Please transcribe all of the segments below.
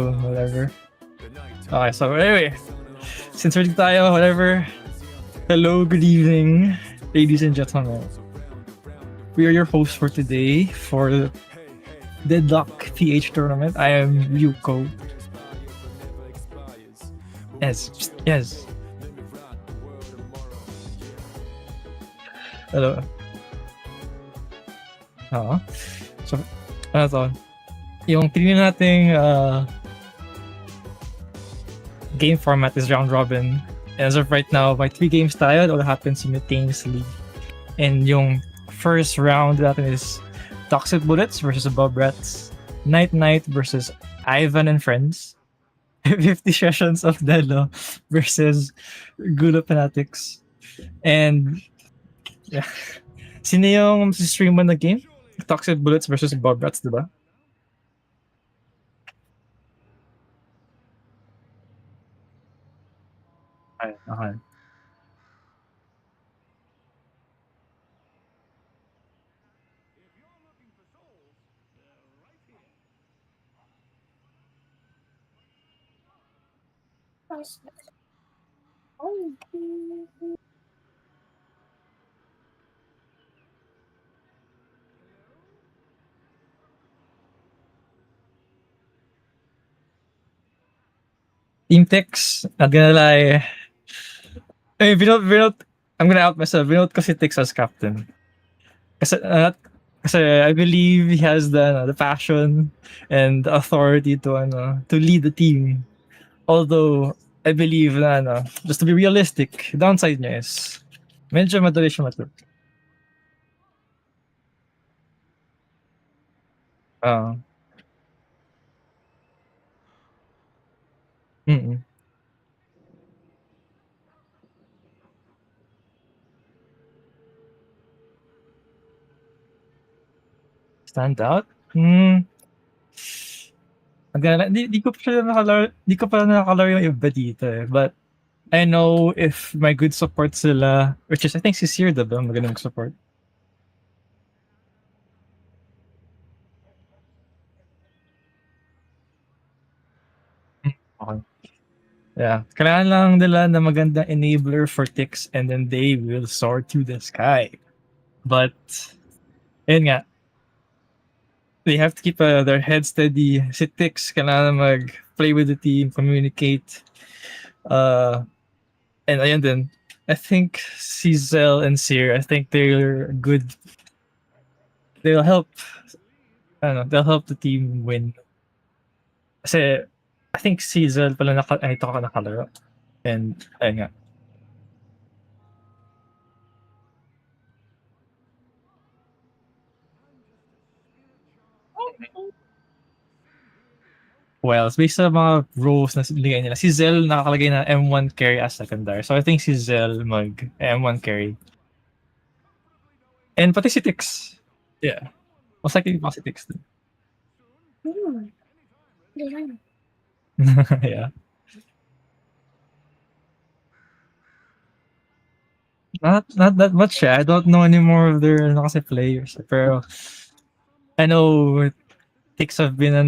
whatever. Okay, so anyway, since ready tayo, whatever. Hello, good evening, ladies and gentlemen. We are your hosts for today for the Deadlock PH tournament. I am Yuko. Yes. Hello. So, ano to? Yung pinili nating game format is round robin. And as of right now, by 3 games tayo, it all happens simultaneously. And yung first round natin is Toxic Bullets versus Bob Rats, Night Night versus Ivan and Friends, 50 Sessions of Delo versus Gulo Fanatics. And yeah. Sino yung stream mo na game? Toxic Bullets versus Bob Rats, diba? Okay. Team Tix, not gonna lie. Hey, Vinod, I'm gonna out myself. Vinod kasi Tix as captain. Kasi I believe he has the passion and the authority to lead the team. Although I believe na just to be realistic, downside niya is medyo madali siya matulog. Uh, mm Stand out? Di ko pa nakalaro yung iba dito eh. But I know if my good support sila, which is I think si Sear diba magandang support. Okay. Yeah. Kailangan lang nila na magandang enabler for ticks and then they will soar to the sky. But, ayun nga, they have to keep their head steady. Si ticks, kailangan mag-play with the team, communicate. And ayun din, I think Czel and Sear, I think they're good. They'll help, they'll help the team win. Kasi, I think Czel pala ito ka nakalaro. And, ayun nga. Well, based sa mga roles na ligay nila, si Zell nakakalagay na M1 carry as secondary. So I think si Zell mag M1 carry. And pati si Tix. Yeah. Most likely pa si Tix din. Yeah. Not that much. I don't know any more of their kasi players. Pero I know Tix have been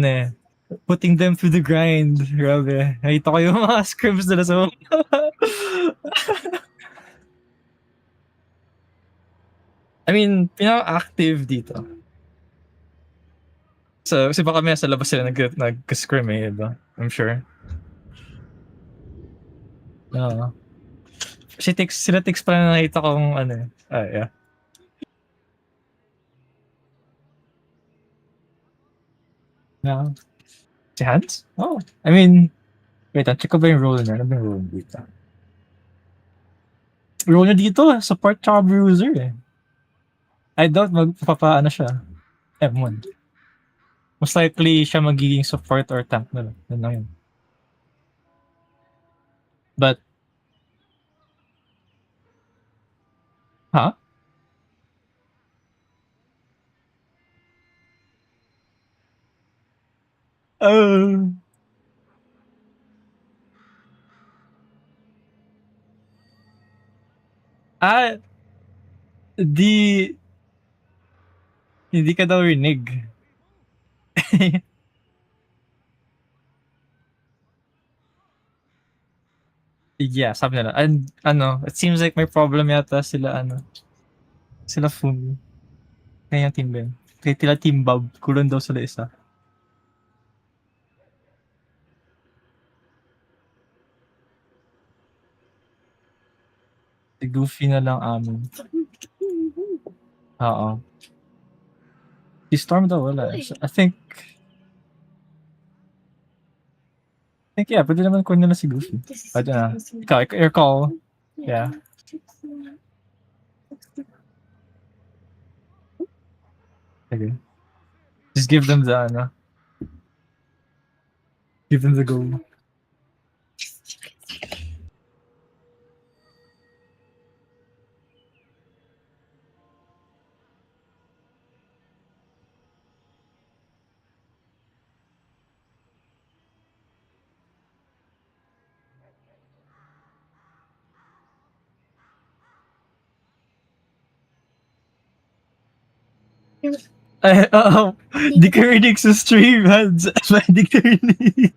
putting them through the grind. Grabe. Nakita ko yung mga scrims nila sa I mean, pinaka-active dito. So, kasi baka may sa labas sila nag-scrim eh, diba? I'm sure. Oo. Sila Tix pa na nakita kong yeah. Yeah. Si Hans? Oh, I mean, wait, check ko ba yung role niya? Ano ba yung role dito? Role niya dito, support tsaka bruiser eh. I doubt magpapaano siya. M1. Most likely siya magiging support or tank na lang. Yun lang yun. But, huh? Uh, ah, di, hindi ka daw rinig. Yeah, sabi nila. And ano, it seems like may problem yata sila ano, sila Fumi. Kaya yung team ba yun? Kaya tila Team Bob, kulon daw sila isa. Si Goofy na lang amin. Oo. Si Storm daw wala. So, I think yeah, pwede naman kunin na si Goofy. But ikaw, your call. Yeah. Okay. Just give them the ano. Give them the goal. Ay, oo. Di ka rinig sa stream, Hans. Di ka rinig.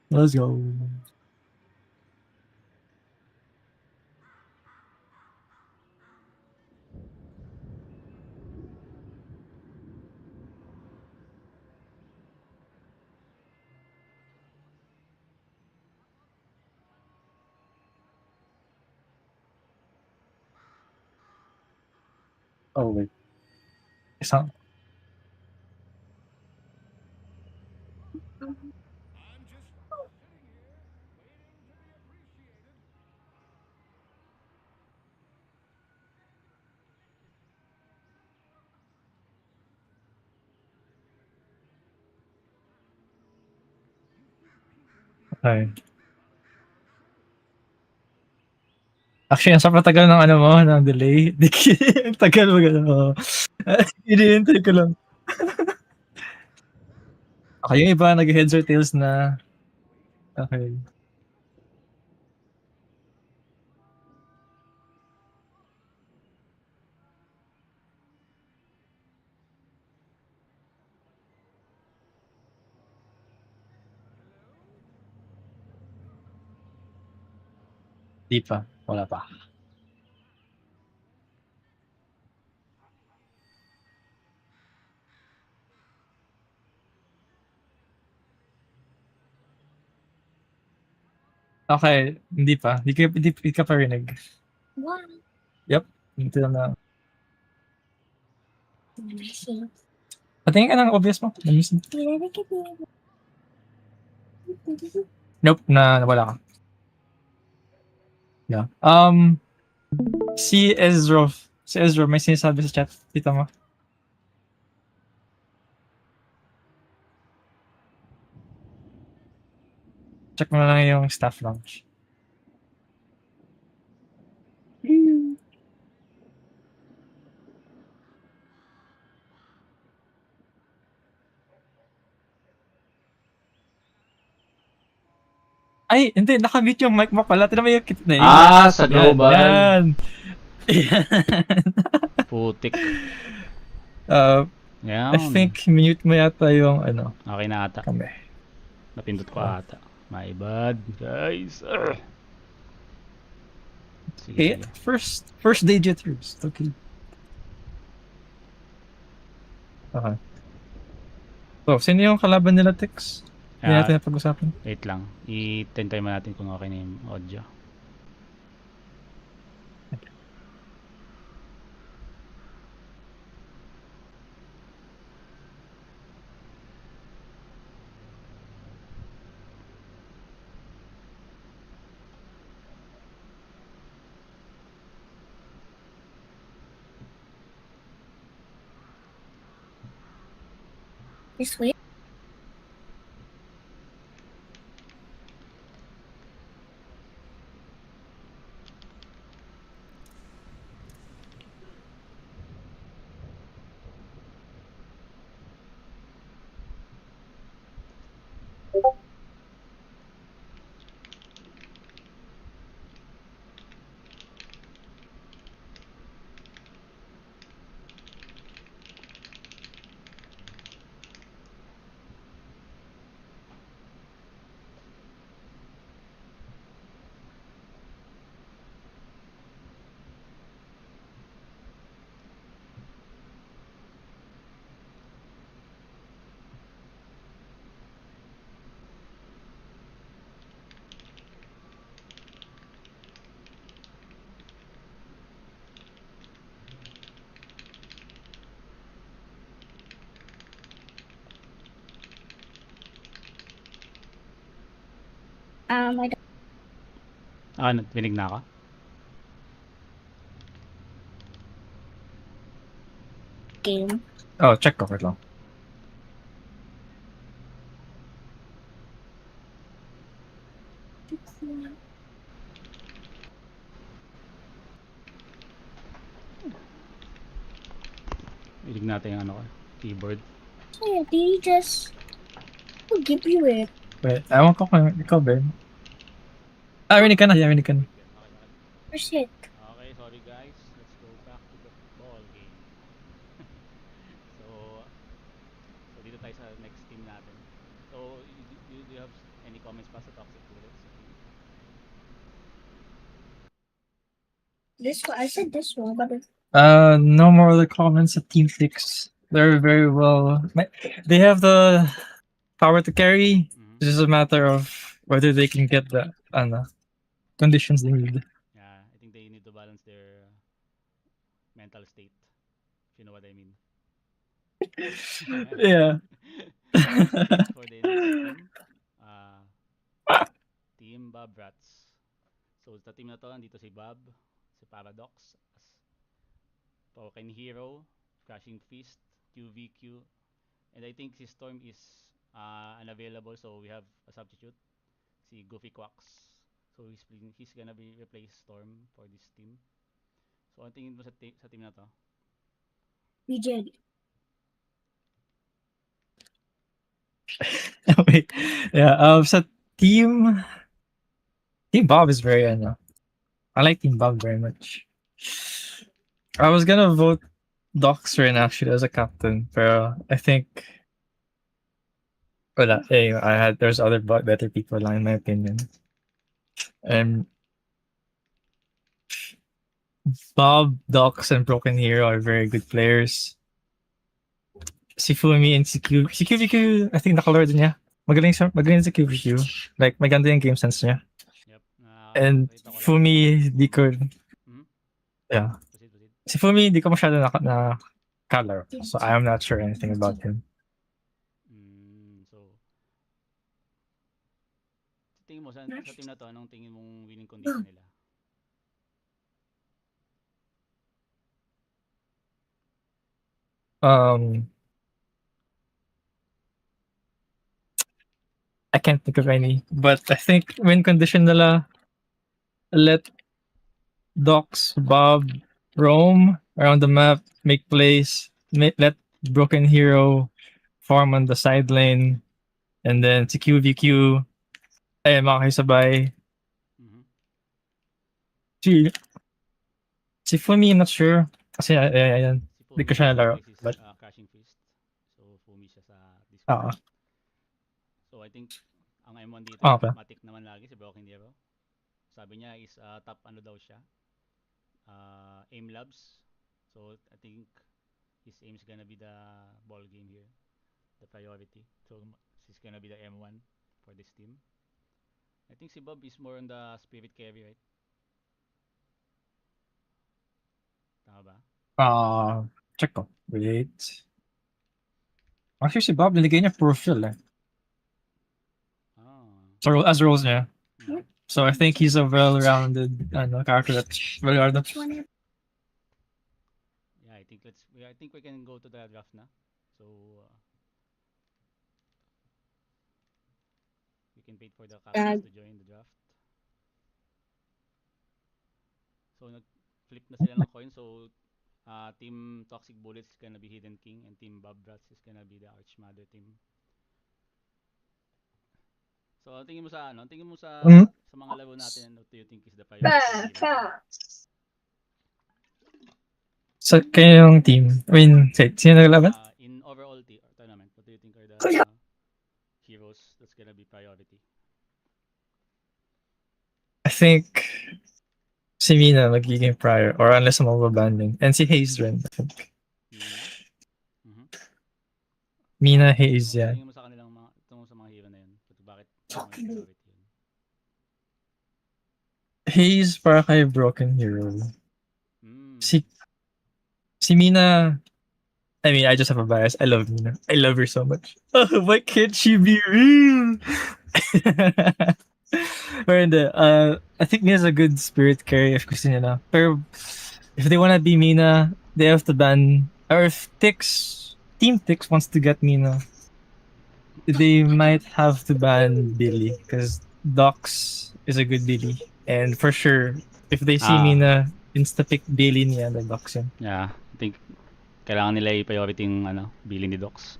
Let's go. Oh, wait. Isang, okay. Actually, ang sobrang tagal ng ano mo, ng delay. Ang tagal mo gano'n, oo. Hinihintay ko lang. Okay, yung iba nag-heads or tails na. Okay. Di pa. Wala pa. Okay, hindi pa. Di ka pa rinig. Yep. Ito na. Patingin ka ng obvious mo. Let me see. Nope, wala ka. Yeah. Si Ezra. Si Ezra, may sinasabi sa chat. Kita mo. Check mo na lang yung staff lounge. Ay, hindi. Nakamute yung mic mo pala. Tinan mo yung kit na yun. Sa Yan, global. yan. Yan. Putik. I Yan. think mute mo yata yung ano, Okay na ata. kami. Napindot ko Oh. ata. My bad, guys. Sige, Okay, sige. first day jitters. Okay. Okay. So, sino yung kalaban nila, Tix? Hindi natin napag-usapan. Wait lang. I-tentay mo natin kung okay na yung audio. This way? I Binig na ako? game. Oh, check ko lang. Binig natin yung ano ko, keyboard. So yeah, did he just who give you it? Wait, ewan ko kung ikaw, Ben. Rinig ka na. Yeah, rinig ka na. Where's it? Okay, sorry guys. Let's go back to the ball game. so, dito tayo sa next team natin. So, do you have any comments pa sa Toxic Bullets? This one. I said this one, but it's No more other comments at Team 6. They're very well. They have the power to carry. Mm-hmm. It's just a matter of whether they can get the conditions they need. Yeah, I think they need to balance their mental state. If you know what I mean. Yeah. For the next team, Team Bob Rats. So sa team na to, nandito si Bob, si Paradox, Token Hero, Crashing Fist, QVQ, and I think si Storm is unavailable, so we have a substitute, si Goofy Quacks. So he's gonna be replace Storm for this team. So ang tingin mo sa team na to? BJ. Wait. Yeah. So Team Bob is very I like Team Bob very much. I was gonna vote Doxrin actually as a captain, but I think there's other better people in my opinion. And Bob, Dox, and Broken Hero are very good players. Si Fumi and si QVQ, I think nakalaro din niya. Magaling si QVQ. Like, maganda yung game sense niya. Yep. And Fumi, di ko... Mhm. Yeah. Proceed. Si Fumi, di ko masyado na kalaro. So, I am not sure anything about him. So, sa tingin mo, sa team na to, anong tingin mong winning condition nila? I can't think of any, but I think win condition nila, let Dox, Bob roam around the map, make plays, let Broken Hero farm on the side lane, and then si QVQ, makakisabay. Mm-hmm. Si Fumi, I'm not sure. Kasi, ayan. Hindi ko siya nalaro. But, Crashing Fist. So, Fumi siya sa Discord. Oo. So, I think, ang M1 dito, Okay. matik naman lagi si Broken Hero. Sabi niya is top ano daw siya. Aim labs. So, I think his aim is gonna be the ball game here. The priority. So, he's gonna be the M1 for this team. I think si Bob is more on the spirit carry, right? Tama ba? Check ko. Wait. Actually, si Bob, nilagay niya profile eh. So, as roles niya. Mm. So, I think he's a well-rounded character that's well-rounded. Yeah, I think we can go to the draft na. So, we can wait for the captains to join the draft. So, nag-flip na sila ng coin. So, Team Toxic Bullets is gonna be Hidden King and Team Bob Rats is gonna be the Archmother team. So, ang tingin mo sa sa mga laro natin, what do you think is the priority? Sa kayong team, I mean, sino naglaban? In overall tournament, what do you think are the heroes that's gonna be priority? I think si Mina magiging prior or unless mababanding. And si Hayes rin, I think. Mina, Hayes, yeah. Tingin mo sa kanilang tungkol sa mga hero na yun? Bakit priority yun? Hayes para kay Broken Hero. Si Mina, I mean, I just have a bias. I love Mina. I love her so much. Oh, why can't she be real? Or hindi, I think Mina's a good spirit carry if gusto niya na. Pero if they wanna be Mina, they have to ban, or if Team Tix wants to get Mina, they might have to ban Billy because Dox is a good Billy. And for sure, if they see Ah, Mina, insta-pick Billy niya na Dox yun. yeah. I think kailangan nila i-priority yung billing ni Docs.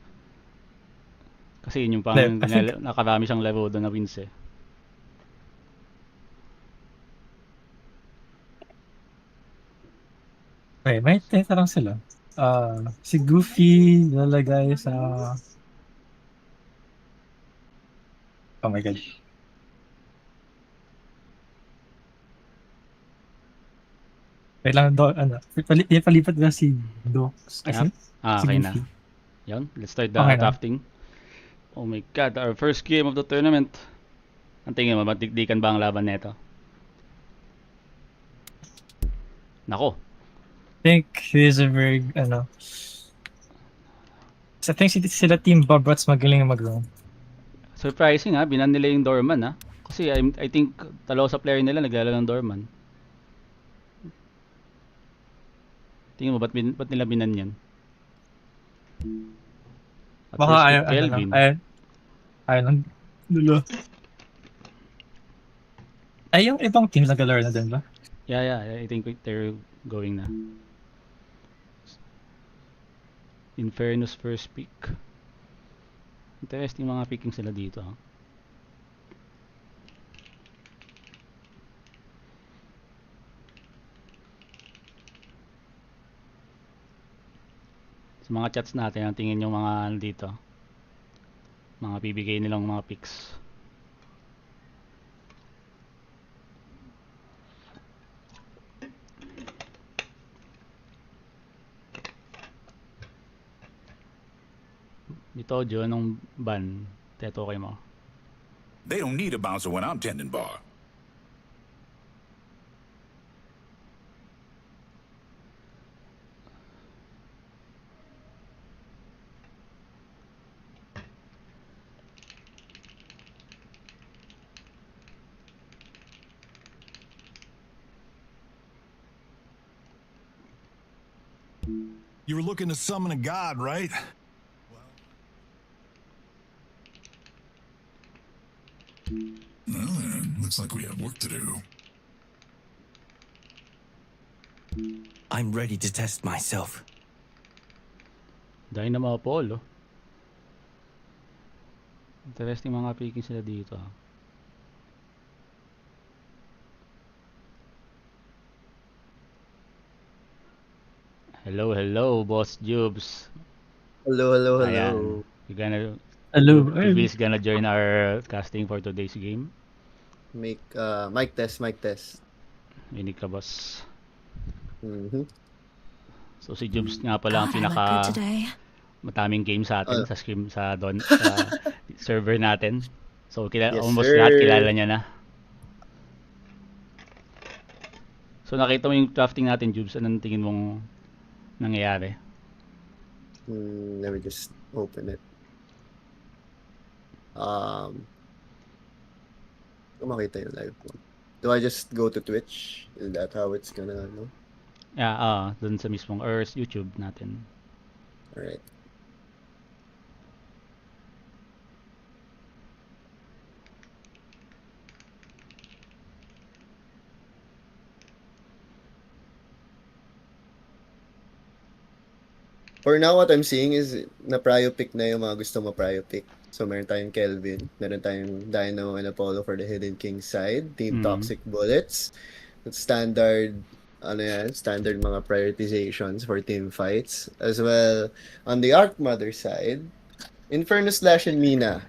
Kasi yun yung pang I think, nakarami siyang laro doon na wins eh. okay, may teka lang sila. Si Goofy lalagay sa... Oh my god. Wait lang, palipat na si Dox. Yeah. Kasi, si Okay na. Goofy. Yun, let's start the Okay na. drafting. Oh my god, our first game of the tournament. Ang tingin mo, matikdikan ba ang laban nito? Nako, I think he's a very, I think sila Team Bobrats magaling mag-roam. surprising binan nila yung Dorman Kasi I think dalawa sa player nila naglalaro ng Dorman. Tingin mo, ba't nila binan yan? At Baka first pick, ayaw Kelvin. lang. Dulo. Ay, yung ibang team nag-alert na din ba? Yeah, I think they're going na. Infernus first pick. Interesting mga picking sila dito Sa mga chats natin, ang tingin yung mga dito. Mga bibigay nilang mga picks. Dito, Jo, anong ban? Teto kay mo. They don't need a bouncer when I'm tending bar. You were looking to summon a god, right? Well, then, looks like we have work to do. I'm ready to test myself. Dahil na mga Apollo. Interesting mga picking sila dito Hello, Boss Jubes. Hello. Ayan. Hello. Jubil's gonna join our casting for today's game. Make mic test. Inig ka, boss. Mm-hmm. So si Jubes nga pala ang God, I look pinaka good today. mataming game sa atin sa stream sa server natin. So Yes, almost sir. lahat kilala niya na. So nakita mo yung drafting natin, Jubes. Anong tingin mong nangyayari? Let me just open it. Kung makita yung live mo. Do I just go to Twitch? Is that how it's gonna go? Yeah, dun sa mismong or YouTube natin. Alright. For now, what I'm seeing is na-prio pick na yung mga gusto ma-prio pick. So, meron tayong Kelvin, meron tayong Dino and Apollo for the Hidden King side, Team Toxic Bullets. Standard, standard mga prioritizations for team fights. As well, on the Arc Mother side, Inferno Slash and Mina.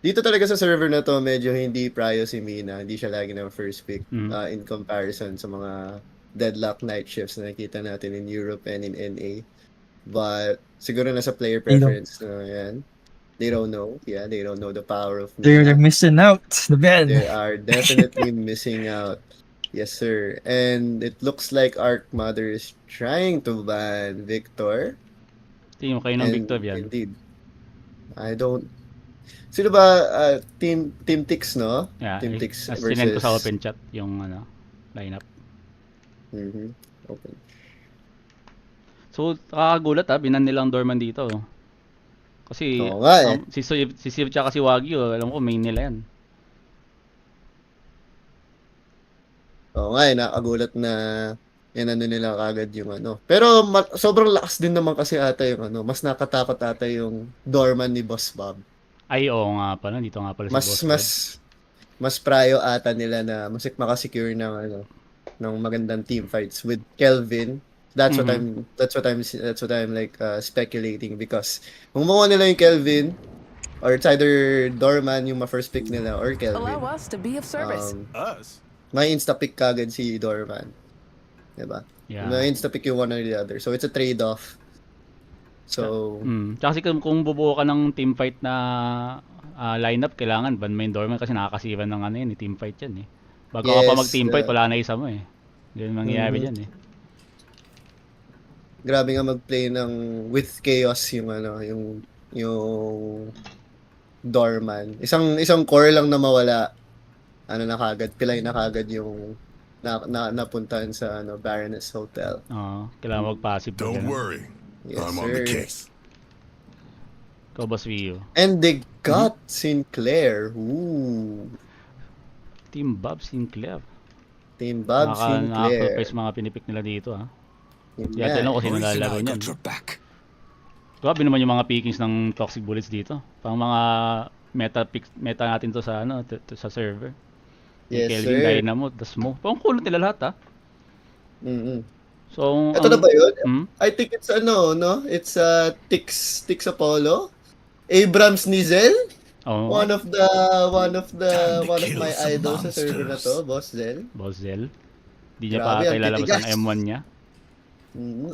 Dito talaga sa server na to, medyo hindi prio si Mina. Hindi siya lagi ng first pick in comparison sa mga deadlock night shifts na nakita natin in Europe and in NA. But siguro nasa player preference na yan. They don't know. Yeah, they don't know the power of They're Mina. missing out. The band. They are definitely missing out. Yes, sir. And it looks like Arc Mother is trying to ban Victor. Tingin mo kayo ng And Victor yan. Indeed. I don't... Sino ba? Team Tix, no? Yeah, Team Tix sinend ko sa versus... open chat yung lineup. Mhm. Okay. So, nakakagulat binan nilang Dorman dito. Kasi, Oo nga eh. si Siv tsaka si Wagyu, alam ko main nila yan. Oo nga eh, nakagulat na ano nila kagad yung ano. Pero sobrang lakas din naman kasi ata yung ano. Mas nakatakot ata yung Dorman ni Boss Bob. Ay, oo nga pala. Dito nga pala si Mas Boss mas Bob. mas prayo ata nila na mas makasecure ng ano ng magandang team fights with Kelvin. That's what Mhm. I'm like speculating because kung makuha nila yung Kelvin or it's either Dorman yung ma-first pick nila or Kelvin. Allow us to be of service. Us? May insta-pick kagad si Dorman. Diba? Yeah. May insta-pick yung one or the other. So, it's a trade-off. So, Tsaka kasi kung bubuo ka ng team fight na lineup, kailangan ban mo yung Dorman kasi nakakasivan ng ano yun, team fight yan eh. Bago ka pa Yes, mag-team fight, wala na isa mo eh. Ganun mangyayari dyan eh. grabe nga mag-play ng with chaos yung ano, yung Dorman. Isang core lang na mawala. Ano na kagad, pilay na kagad yung napuntahan sa Baroness Hotel. Oo, kailangan mag-passive. Don't worry. Yes, I'm on the sir. case. Ikaw, Boss Rio. And they got Sinclair. Ooh. Team Bob Sinclair. Team Bob Sinclair. Nakaka-surprise mga pinipik nila dito ha. Yun Di natin nga. alam kung sino Maurice and lalaro I niyan. got your back. Grabe naman yung mga pickings ng Toxic Bullets dito. Pang mga meta natin to sa sa server. Yes, Kelvin, sir. Dynamo, The Smoke. Pang kulot nila lahat ha. Mm-mm. So, Ito na ba yun? Hmm? I think it's no? It's Tix Apollo. Abrams Nizel. Oh, One of my kill some idols sa server na to, monsters. Boss Zel. Boss Zell. Di niya Grabe, pa ang ilalabas titigas. ang M1 niya.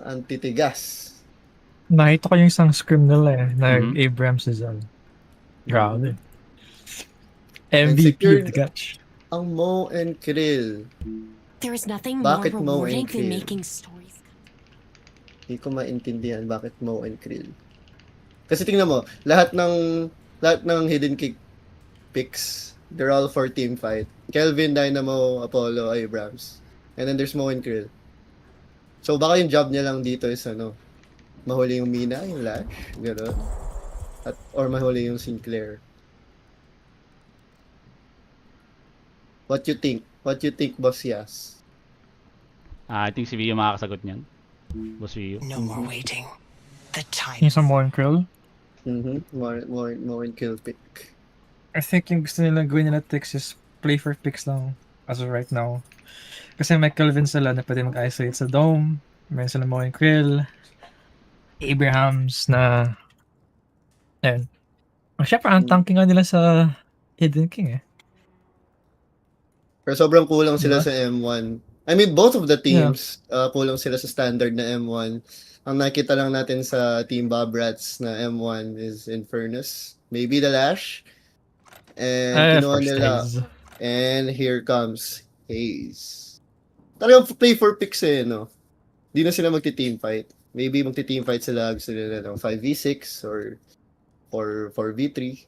Ang titigas. Nakita ko yung isang scrim nila eh, na Mhm. Abrams is on. Grabe. And MVP secured- of the catch. Ang Mo and Krill. There is nothing Bakit more Mo rewarding and than Krill? making stories. Hindi ko maintindihan bakit Mo and Krill. Kasi tingnan mo, lahat ng hidden kick picks, they're all for team fight. Kelvin, Dynamo, Apollo, Abrams. And then there's Mo and Krill. So baka yung job niya lang dito is mahuli yung Mina, yung Lash, gano'n. Or mahuli yung Sinclair. What you think? What you think, Boss Yas? I think si Vio makakasagot niyan. Boss Vio. No more waiting. The time. Yung sa Moen Krill. More and kill pick. I think yung gusto nila gawin nila Tix is play for picks lang as of right now. Kasi may Kelvin sila na pwede mag-isolate sa dome. May sila Moen Krill. Abrahams na... Ayun. Siyempre, ang tanking nga nila sa Hidden King eh. Pero sobrang kulang sila Diba? sa M1. I mean, both of the teams, kulang sila sa standard na M1. Ang nakita lang natin sa Team Bob Rats na M1 is Infernus. Maybe the Lash. And kinuha First nila. days. And here comes Haze. Talagang play for picks eh, no? Di na sila magti-team fight. Maybe magti-team fight sila. Gusto nila ng 5v6 or 4v3.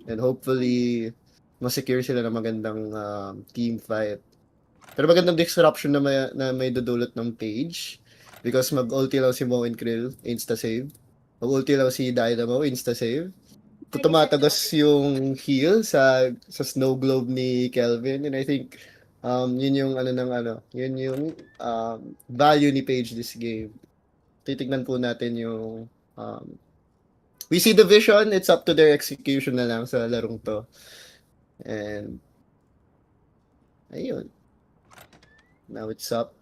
And hopefully, masecure sila ng magandang team fight. Pero magandang disruption na may dudulot ng page. Because mag-ulti lang si Mo and Krill, insta-save. Mag-ulti lang si Dynamo, insta-save. Tumatagos yung heal sa snow globe ni Kelvin. And I think, yun yung yun yung value ni Page this game. Titignan po natin yung we see the vision, it's up to their execution na lang sa larong to. And ayun. Now it's up.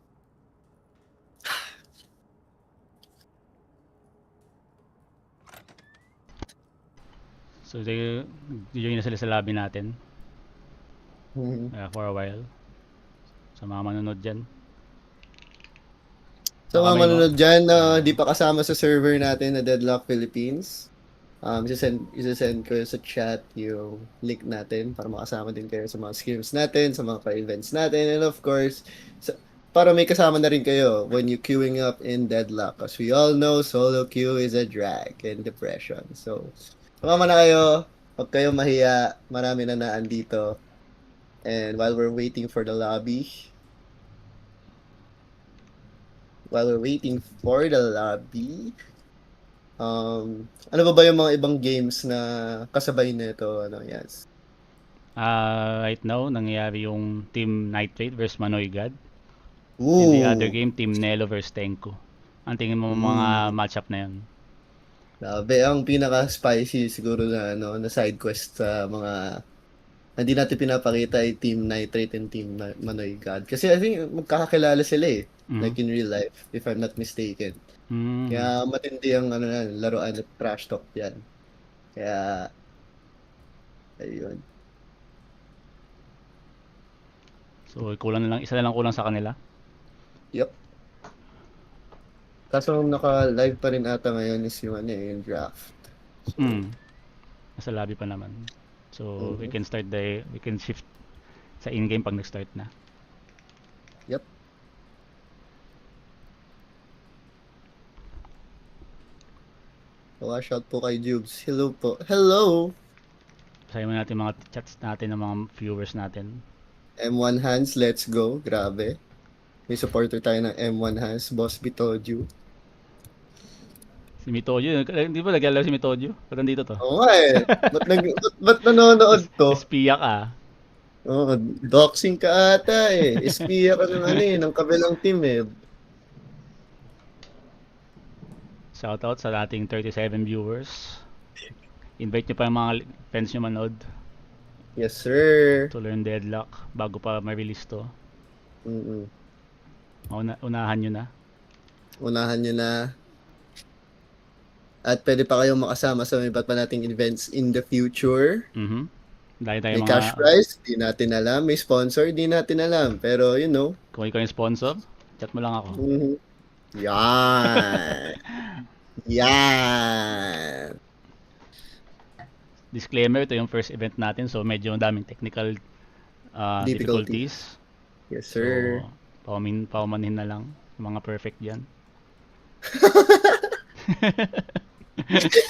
So, join na sila sa lobby natin Mhm. for a while. Sa mga manonood dyan. So Baka mga may manonood dyan na di pa kasama sa server natin na Deadlock Philippines, isasend ko sa chat yung link natin para makasama din kayo sa mga scrims natin, sa mga events natin, and of course, para may kasama na rin kayo when you queuing up in Deadlock. As we all know, solo queue is a drag and depression. So, sumama na kayo Huwag kayo mahiya. Marami na naandito. And while we're waiting for the lobby, ano ba yung mga ibang games na kasabay nito? Ano, yes. Right now, nangyayari yung Team Nitrate versus Manoy God. Ooh. In the other game, Team Nelo versus Tenko. Ang tingin mo mga matchup na yun? Grabe, ang pinaka-spicy siguro na, ano, na side quest sa mga hindi natin pinapakita ay Team Nitrate and Team Manoy God. Kasi I think magkakakilala sila eh. Like in real life, if I'm not mistaken. Kaya matindi ang ano yan, laruan at trash talk yan. Kaya, ayun. So, isa na lang kulang sa kanila. Yup. Kaso naka-live pa rin ata ngayon is yung ano eh, yung draft. Nasa lobby pa naman. So, we can shift sa in-game pag nag-start na. Yup. Watch out po kay Jubes. Hello po. Hello! Basahin mo natin mga chats natin ng mga viewers natin. M1 Hands, let's go. Grabe. May supporter tayo ng M1 Hands. Boss Bitoju. Si Mitojo, hindi ba nag-alala si Mitojo? Ba't nandito to? Oo nga eh. Ba't nanonood to? Espiya ka. Oo, doxing ka ata eh. Espiya ka ng ano eh, ng kabilang team eh. Shoutout sa ating 37 viewers. Invite nyo pa yung mga friends nyo manood Yes, sir. to learn Deadlock bago pa ma-release to. Unahan nyo na. Unahan nyo na. At pwede pa kayong makasama sa may iba't pa nating events in the future. Dahil tayo May mga... cash prize, di natin alam. May sponsor, di natin alam. Pero, you know. Kung ikaw yung sponsor, chat mo lang ako. Yan. Yan. Disclaimer, ito yung first event natin, so medyo daming technical difficulties. Yes, sir. So, paumanhin na lang. Mga perfect dyan.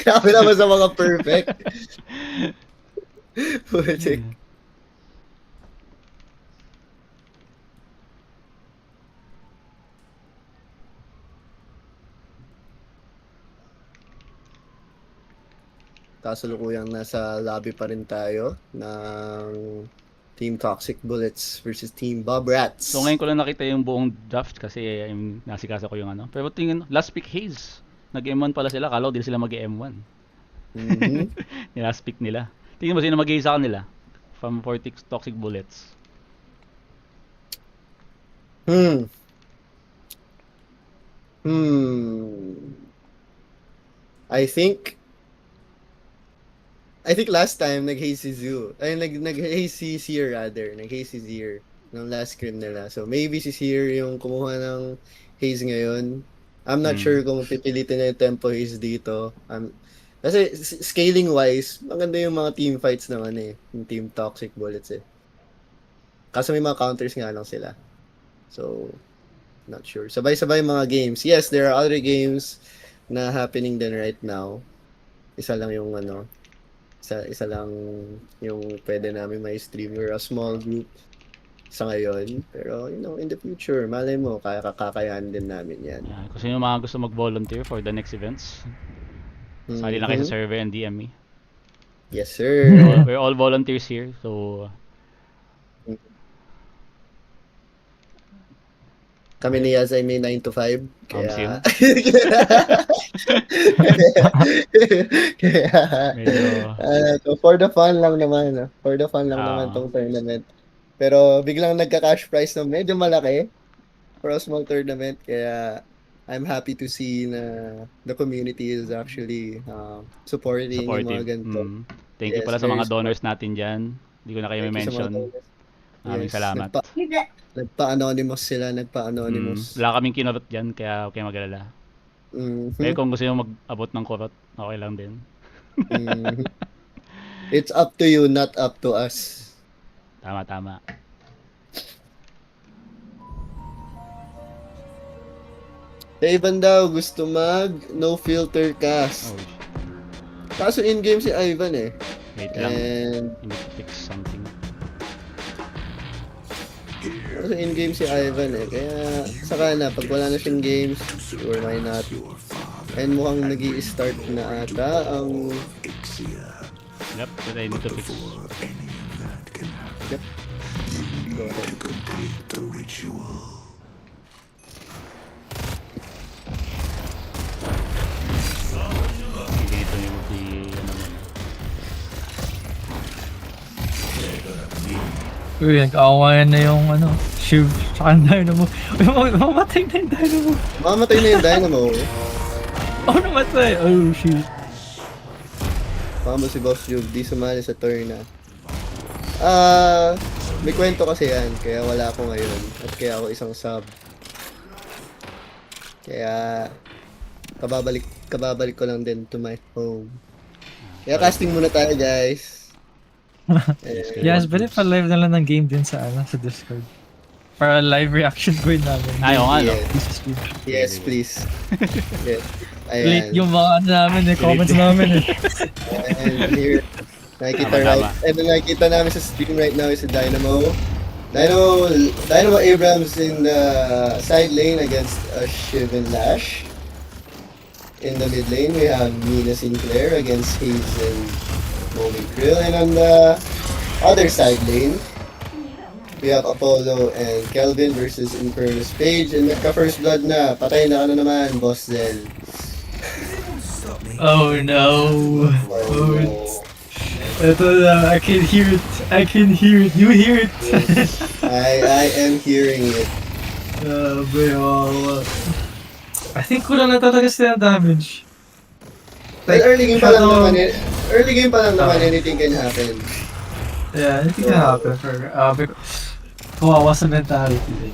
Grabe naman sa mga perfect. Putik. Kasalukuyang nasa lobby pa rin tayo ng Team Toxic Bullets versus Team Bob Rats. So ngayon ko lang nakita yung buong draft kasi nasikasa ko yung ano. Pero tingin, last pick Haze. Nag-M1 pala sila, kala ko di sila mag-M1. Last pick nila. Tingin mo sino mag-Haze sa kanila? From 40 Toxic Bullets. I think last time nag-haze si Zoo. Ay, nag-haze si Seer rather. Nag-haze si Seer ng last scrim nila. So maybe si Seer yung kumuha ng haze ngayon. I'm not sure kung pipilitin na yung tempo haze dito. Kasi scaling wise, maganda yung mga team fights naman eh. Yung Team Toxic Bullets eh. Kaso may mga counters nga lang sila. So, not sure. Sabay-sabay mga games. Yes, there are other games na happening din right now. Isa lang yung ano, isa lang yung pwede namin may stream. We're a small group sa ngayon. Pero, you know, in the future, malay mo, kakayanin din namin yan. Yeah, kung sino mga gusto mag-volunteer for the next events, sali lang kayo sa survey and DM me. Yes, sir. We're all volunteers here, so... Kami ni Yaz ay may 9 to 5. Same. So for the fun lang naman. For the fun lang naman tong tournament. Pero biglang nagka-cash prize na medyo malaki for a small tournament. Kaya I'm happy to see na the community is actually supporting yung mga ganito. Thank you pala sa mga donors natin dyan. Hindi ko na kayo may-mention. Maraming salamat. Nagpa-anonymous sila, Wala kaming kinurot dyan, kaya okay mag-alala. Kaya kung gusto nyo mag-abot ng kurot, okay lang din. It's up to you, not up to us. Tama. Ivan daw gusto mag no filter cast. Kaso in-game si Ivan eh. Wait lang. And I need to fix something. also in-game si Ivan eh. Kaya saka na, pag wala na siyang games, sure why not. And mukhang nag-i-start na ata ang... Yep, but I need to fix. Go ahead. Hindi ito yung ano mo. Uy, nag-awayan na yung ano, Shiv, tsaka yung Dynamo. Uy, mamatay na yung Dynamo. Mamatay na yung Dynamo. Oh, namatay. Oh, shit. Baka mo si Boss Jug, di sumali sa turn na. May kwento kasi yan, kaya wala ako ngayon. At kaya ako isang sub. Kaya, kababalik ko lang din to my home. Kaya casting muna tayo, guys. Yes, but if live na lang ng game din sa Discord. Para live reaction ko yun namin. Ay, oo nga, no? Yes, please. Yes. Late Ayan. yung mga namin comments namin eh. And here, nakikita Tama. nakikita namin sa stream right now is si Dynamo. Dynamo Abrams in the side lane against Shiv and Lash. In the mid lane, we have Mina Sinclair against Hayes and Moby Krill. And on the other side lane, we have Apollo and Kelvin versus Infernus Page. And nagka-first blood na. Patay na naman, Boss Zell. Oh no. Oh, Ito na, I can hear it. I can hear it. You hear it. I am hearing it. I think kulang na talaga sila damage. But early game pa lang Shadow- naman, anything can happen. Yeah, anything can happen for, because, kawawa sa mentality din.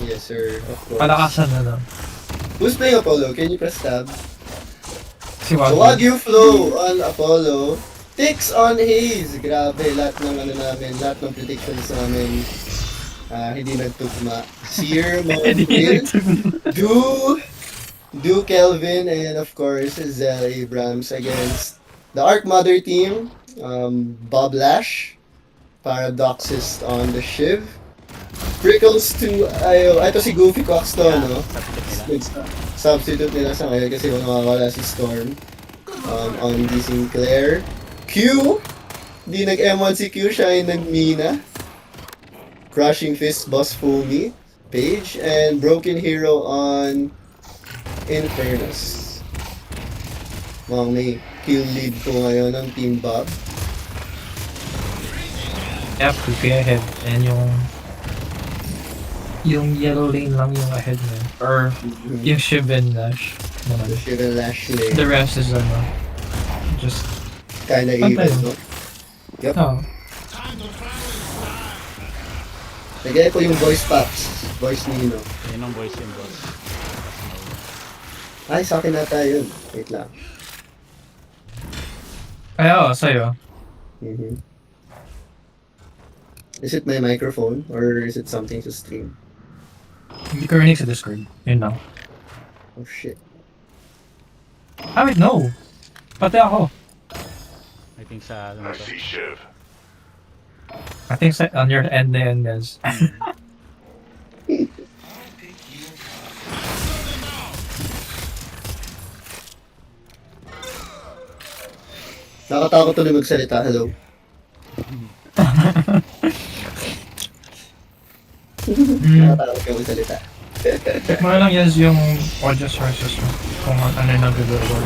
Yes, sir. Of course. Palakasan na lang. Who's playing Apollo? Can you press tab? Si Wagyu. Wagyu Flow on Apollo. Ticks on Hayes. Grabe, lahat ng lahat ng predictions namin hindi nagtugma. Seer, Mobil, Do Kelvin, and of course, Zell Abrams against the Arc Mother team. Bob Lash, Paradoxist on the Shiv. Prickles to, ito si Goofy Coxton, no? Substitute nila sa ngayon kasi nawawala si Storm. On D. Sinclair. Q, di nag-M1 si Q, siya ay nag-Mina. Crushing Fist, Boss Fumi, Page, and Broken Hero on Infernus. Mukhang may kill lead po ngayon ng Team Bob. Yep, 2k ahead. And yung yellow lane lang yung ahead na. Or yung Shiv and Lash. naman. The Shiv and Lash lane. The rest is just, Kinda Pantay. even, no? Yep. oh. Nagaya ko yung voice packs. Voice Nino. Yun ang voice yung boss. Ay, sa akin nata yun. Wait lang. Ay, oo, sa'yo. Mhm. Is it my microphone or is it something to stream? Hindi ko rinig sa Discord. Yun lang. Oh shit. Ah, wait, no. Pati ako. I think sa ano to. I think on your end na yun, guys. Nakatakot tuloy magsalita. Hello. Nakatakot ka magsalita. Check mo na lang yes yung audio sources mo. Kung ano yung nag-deliver.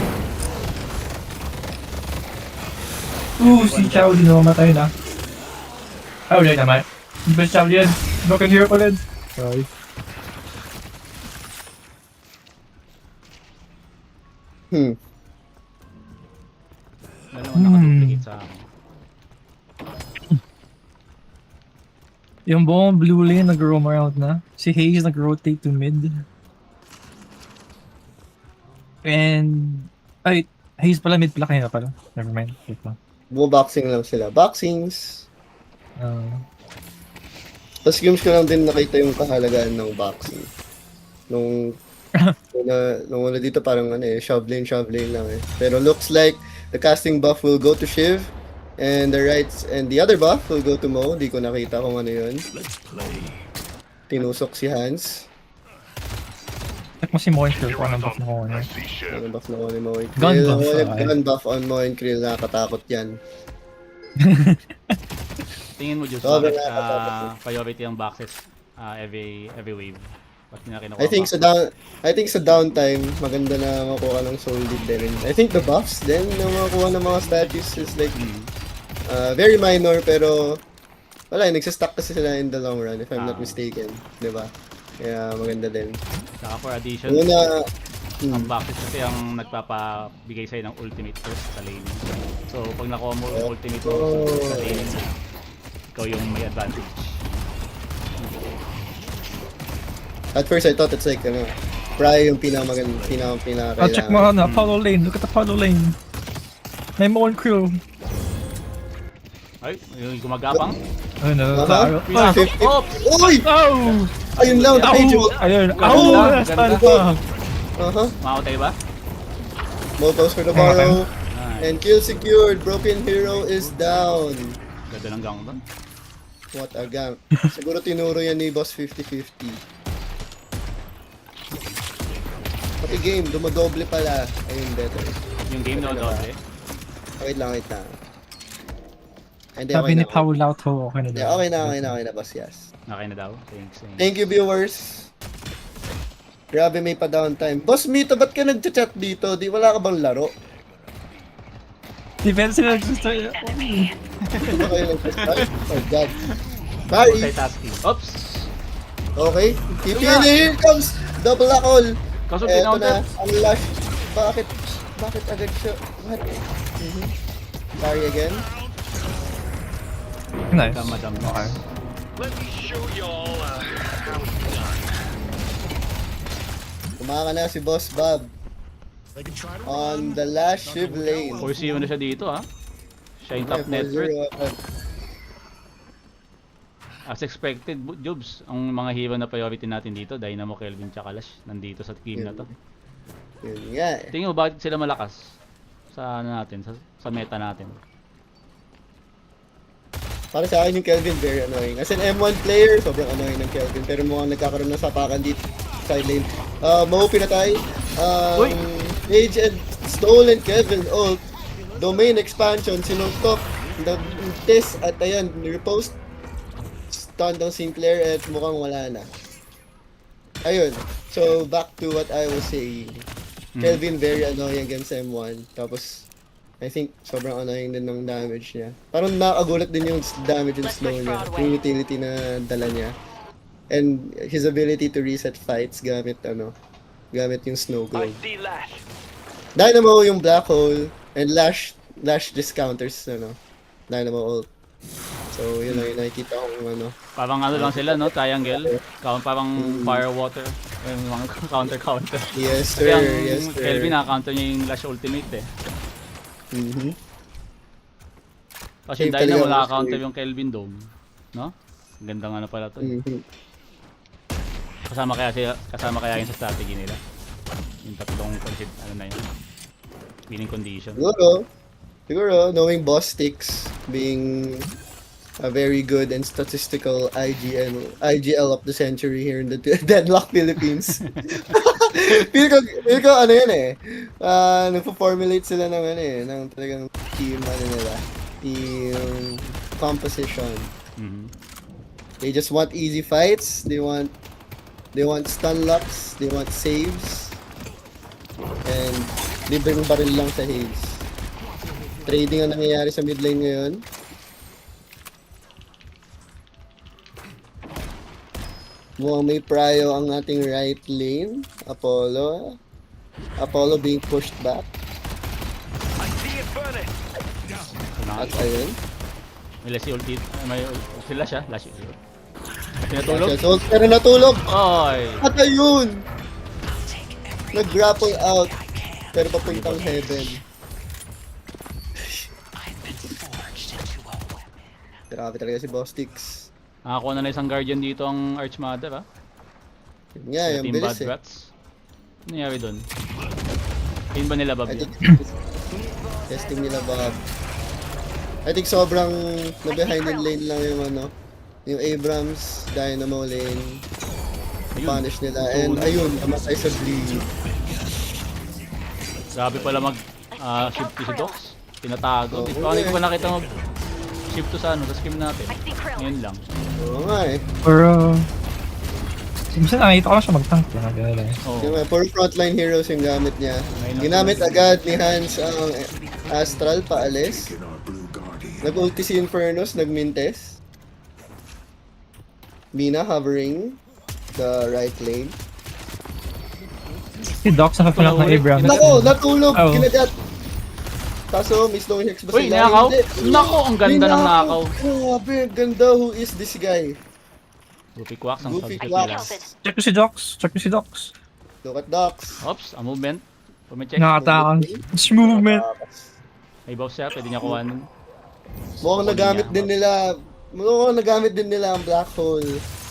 Si Chow din namatay na. Ah, wala naman. Best Chow yan. Broken hero pa rin. Sorry. Ano nakaduplicate sa akin. Yung buong blue lane nag-roam around na. Si Hayes nag-rotate to mid. And... Ay, Hayes pala mid pala kayo pala. Never mind. Wait lang. Bumaboxing lang sila. Boxings. Tapos games ko lang din nakita yung kahalagaan ng boxing. Nung una dito parang shove lane lang eh. Pero looks like the casting buff will go to Shiv. And the other buff will go to Mo. Di ko nakita kung ano yun. Tinusok si Hans. Check mo si Moinfield kung anong buff na ko niya. Ano buff na ko ni Mo and Krill? Gun buff, Gun buff on Mo and Krill. Nakakatakot yan. Tingin mo, Jules, Sobrang bakit nakakatakot. priority ang boxes every wave? Ba't na kinukuha I think sa downtime, maganda na makuha ng soul deed din. I think the buffs then na makuha ng mga statues is like very minor pero wala, nagsistuck kasi sila in the long run if I'm not mistaken, 'di ba? Kaya maganda din. Saka for addition, Una, ang boxes kasi ang nagpapabigay sa'yo ng ultimate first sa lane. So, pag nakuha mo yung ultimate mo sa lane, ikaw yung may advantage. at first I thought it's like Pry yung pinaka-kailangan. I'll check mo on Apollo lane. Look at Apollo lane. May Mo and Krill. Ay, yung gumagapang. Ayun na. Aha. Ah, 50. Oops! Uy! Oh! Ayun lang, medyo. Ayun. Ganda, Oh! ganda. Nasaan pa? Makamatay ba? Motos for the borrow. Nice. And kill secured. Broken hero is down. Ganda ng gang doon. What a gang. Siguro tinuro yan ni Boss 50-50. Pati game, dumadoble pala. Ayun, better. Yung game na doble. Wait lang. Hindi, Sabi okay ni na. Paul Lauto, okay na Yeah, daw. okay na, boss, yes. Okay na daw. Thanks. Thank you, viewers. Grabe, may pa downtime. Boss Mito, ba't ka nag-chat dito? Di wala ka bang laro? Defense sila gusto. Di ba kayo nag-chat? Oh, God. Barry, Multitasking. Oops! okay. TPN, here comes! Double all. Kaso Eto pinaunted. na, ang last. Bakit agad siya? What? Barry again. Nice. Madam. Okay. Kumaka na si Boss Bob. On the last shiv lane. 4-0 na siya dito ah. Siya yung top Okay, net worth. 4-0. As expected, Jobs, ang mga hero na priority natin dito, Dynamo, Kelvin, tsaka Lash, nandito sa team na to. Yun nga eh. Tingin mo bakit sila malakas sa ano natin, sa meta natin? Para sa akin yung Kelvin very annoying. As an M1 player, sobrang annoying ng Kelvin. Pero mukhang nagkakaroon ng sapakan dito side lane. Mo pinatay. Uy! Age and stolen Kevin ult. Domain expansion, sinuntok. Test at ayan, repost. Stunned ang Sinclair at mukhang wala na. Ayun. So back to what I was saying. Kelvin very annoying against M1. Tapos I think sobrang annoying din ng damage niya. Parang nakakagulat din yung damage and slow niya. Yung utility na dala niya. And his ability to reset fights gamit yung snow globe. Dynamo yung black hole and Lash discounters Dynamo ult. So yun lang yung nakikita kong Parang ano lang sila, no? Triangle. Parang fire water. Yung mga counter. Yes Kasi sir, ang yes sir. Kelvin naka-counter niya yung Lash ultimate eh. Kasi yung Save Dynamo talaga, naka-counter save. yung Kelvin Dome. No? Ang ganda nga na pala to. Kasama kaya yun sa strategy nila. Yung tatlong ano na yun. Winning condition. Siguro, knowing Boss Sticks being a very good and statistical IGL of the century here in the Deadlock Philippines. feel ko ano yan eh. Nagpo-formulate sila ng talagang team team composition. They just want easy fights. They want stun locks. They want saves. And libreng baril lang sa haze. Trading ang nangyayari sa mid lane ngayon. Mukhang may prio ang ating right lane. Apollo being pushed back. At ayun. May sila siya. Lash ulti. Tinatulog? So, pero natulog. Oy! At ayun! Nag-grapple out. Pero papuntang heaven. Grabe talaga si Boss Sticks. Nakakuha na isang guardian dito ang Archmother ah. Yun nga, yung Team bilis Bad eh. Rats. Ano nangyari doon? Team ba nila Bob I yun? think testing nila Bob. I think sobrang na-behind in lane lang yung ano, yung Abrams, Dynamo lane, punish nila. And ayun, namatay sa bleed. Grabe pala mag shift to si Dox. Tinatago. Hindi ko pa nakita mag shift to sa ano, sa scrim natin. Ngayon lang. Oo nga eh. Pero, minsan nakita ko lang siya mag-tank. Gano'n lang. Oh. Yung puro frontline heroes yung gamit niya. Ginamit agad ni Hans ang Astral paalis. Nag-ulti si Infernus, nag-mintes. Mina hovering the right lane. Si Dox nakapalang ng Abrams. Nako, natulog! Oh. Kinagat! Kaso, Miss Long Hex ba Uy, sila? nakaw? Hindi. Nako, ang ganda ng nakaw. Grabe, ganda. Who is this guy? Goofy Quacks ang Goofy subject nila. Quacks. Check ko si Dox. Check ko si Dox. Look at Docs. Oops, a movement. Pumicheck. Nakatakan. It's movement. May buff siya, pwede niya kuhanin. Mukhang nagamit din nila ang black hole.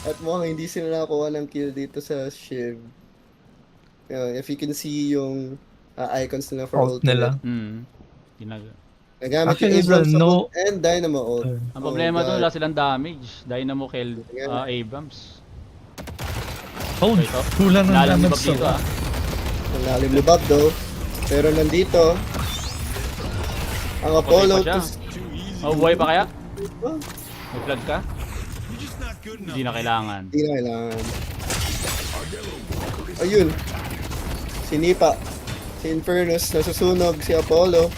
At mukhang hindi sila nakakuha ng kill dito sa Shiv. If you can see yung icons nila for Ult nila. Nagamit Actually, yung Abrams no- and Dynamo ult. Ang problema God. doon, wala silang damage. Dynamo kill Abrams. Oh, Ito. kulang ng Lalang ni damage Bob dito so. ah. Ang lalim ni Bob though. Pero nandito, ang Apollo pa siya. Oh, buhay pa kaya? May flag ka? Hindi na kailangan. Hindi na kailangan. Ayun. Sinipa. Si Infernus, nasusunog si Apollo.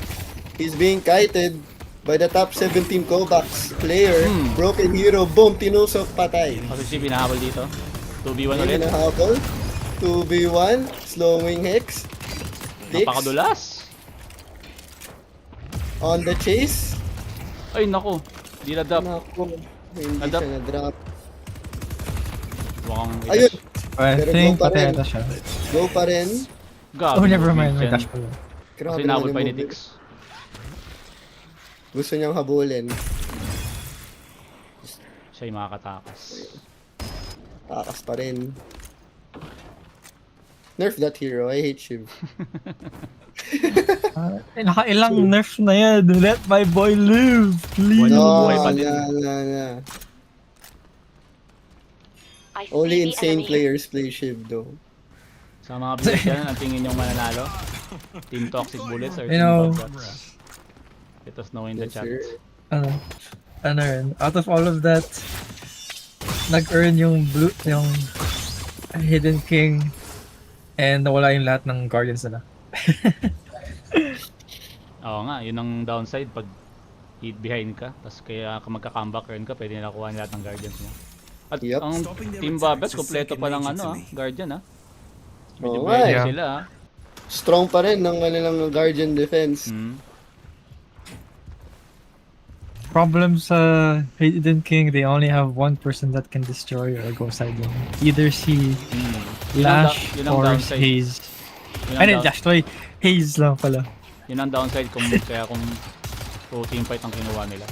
He's being kited by the top 17 Kovacs player. Broken hero, boom, tinusok, patay. Kasi si binahabol dito. 2v1 ulit. Ayun na habol. 2v1, slowing Hex. Dix, Napakadulas. on the chase. Ay, naku. Di na dap. Naku, hindi Nadap. siya na-drop. Mukhang Ayun, I Pero think go pa rin. patay ata siya. go pa rin. Gabi. Oh, never mind. May Vincent. dash pala. Grabe Kasi nabol naman pa yung ni movement. Dix. Gusto niyang habulin. Siya yung makakatakas. Takas pa rin. Nerf that hero, I hate Shiv. Nakailang nerf na yan. Let my boy live, please. No. No, buhay pa din. na. Only insane players play Shiv though. Sa mga players yan, ang tingin yung mananalo? Team Toxic Bullets or You Team know- Bobcats? Let us know in the Yes, chat. sir. Ano rin, out of all of that, nag-earn yung blue, yung Hidden King, and nawala yung lahat ng Guardians nila. Oo nga, yun ang downside pag hit behind ka, tapos kaya ka magka-comeback earn ka, pwede nakuha lahat ng Guardians mo. At Yup. ang Team Bobcats, kompleto pa ng ano, Guardian Medyo Oo behind nga eh. sila Strong pa rin ng kanilang Guardian defense. Problem sa Hidden King, they only have one person that can destroy or go sideline. Either si Lash yun ang or downside. Haze. Yun ang Ay, down- Lash, sorry. Haze lang pala. Yun ang downside kung team fight ang kinuha nila.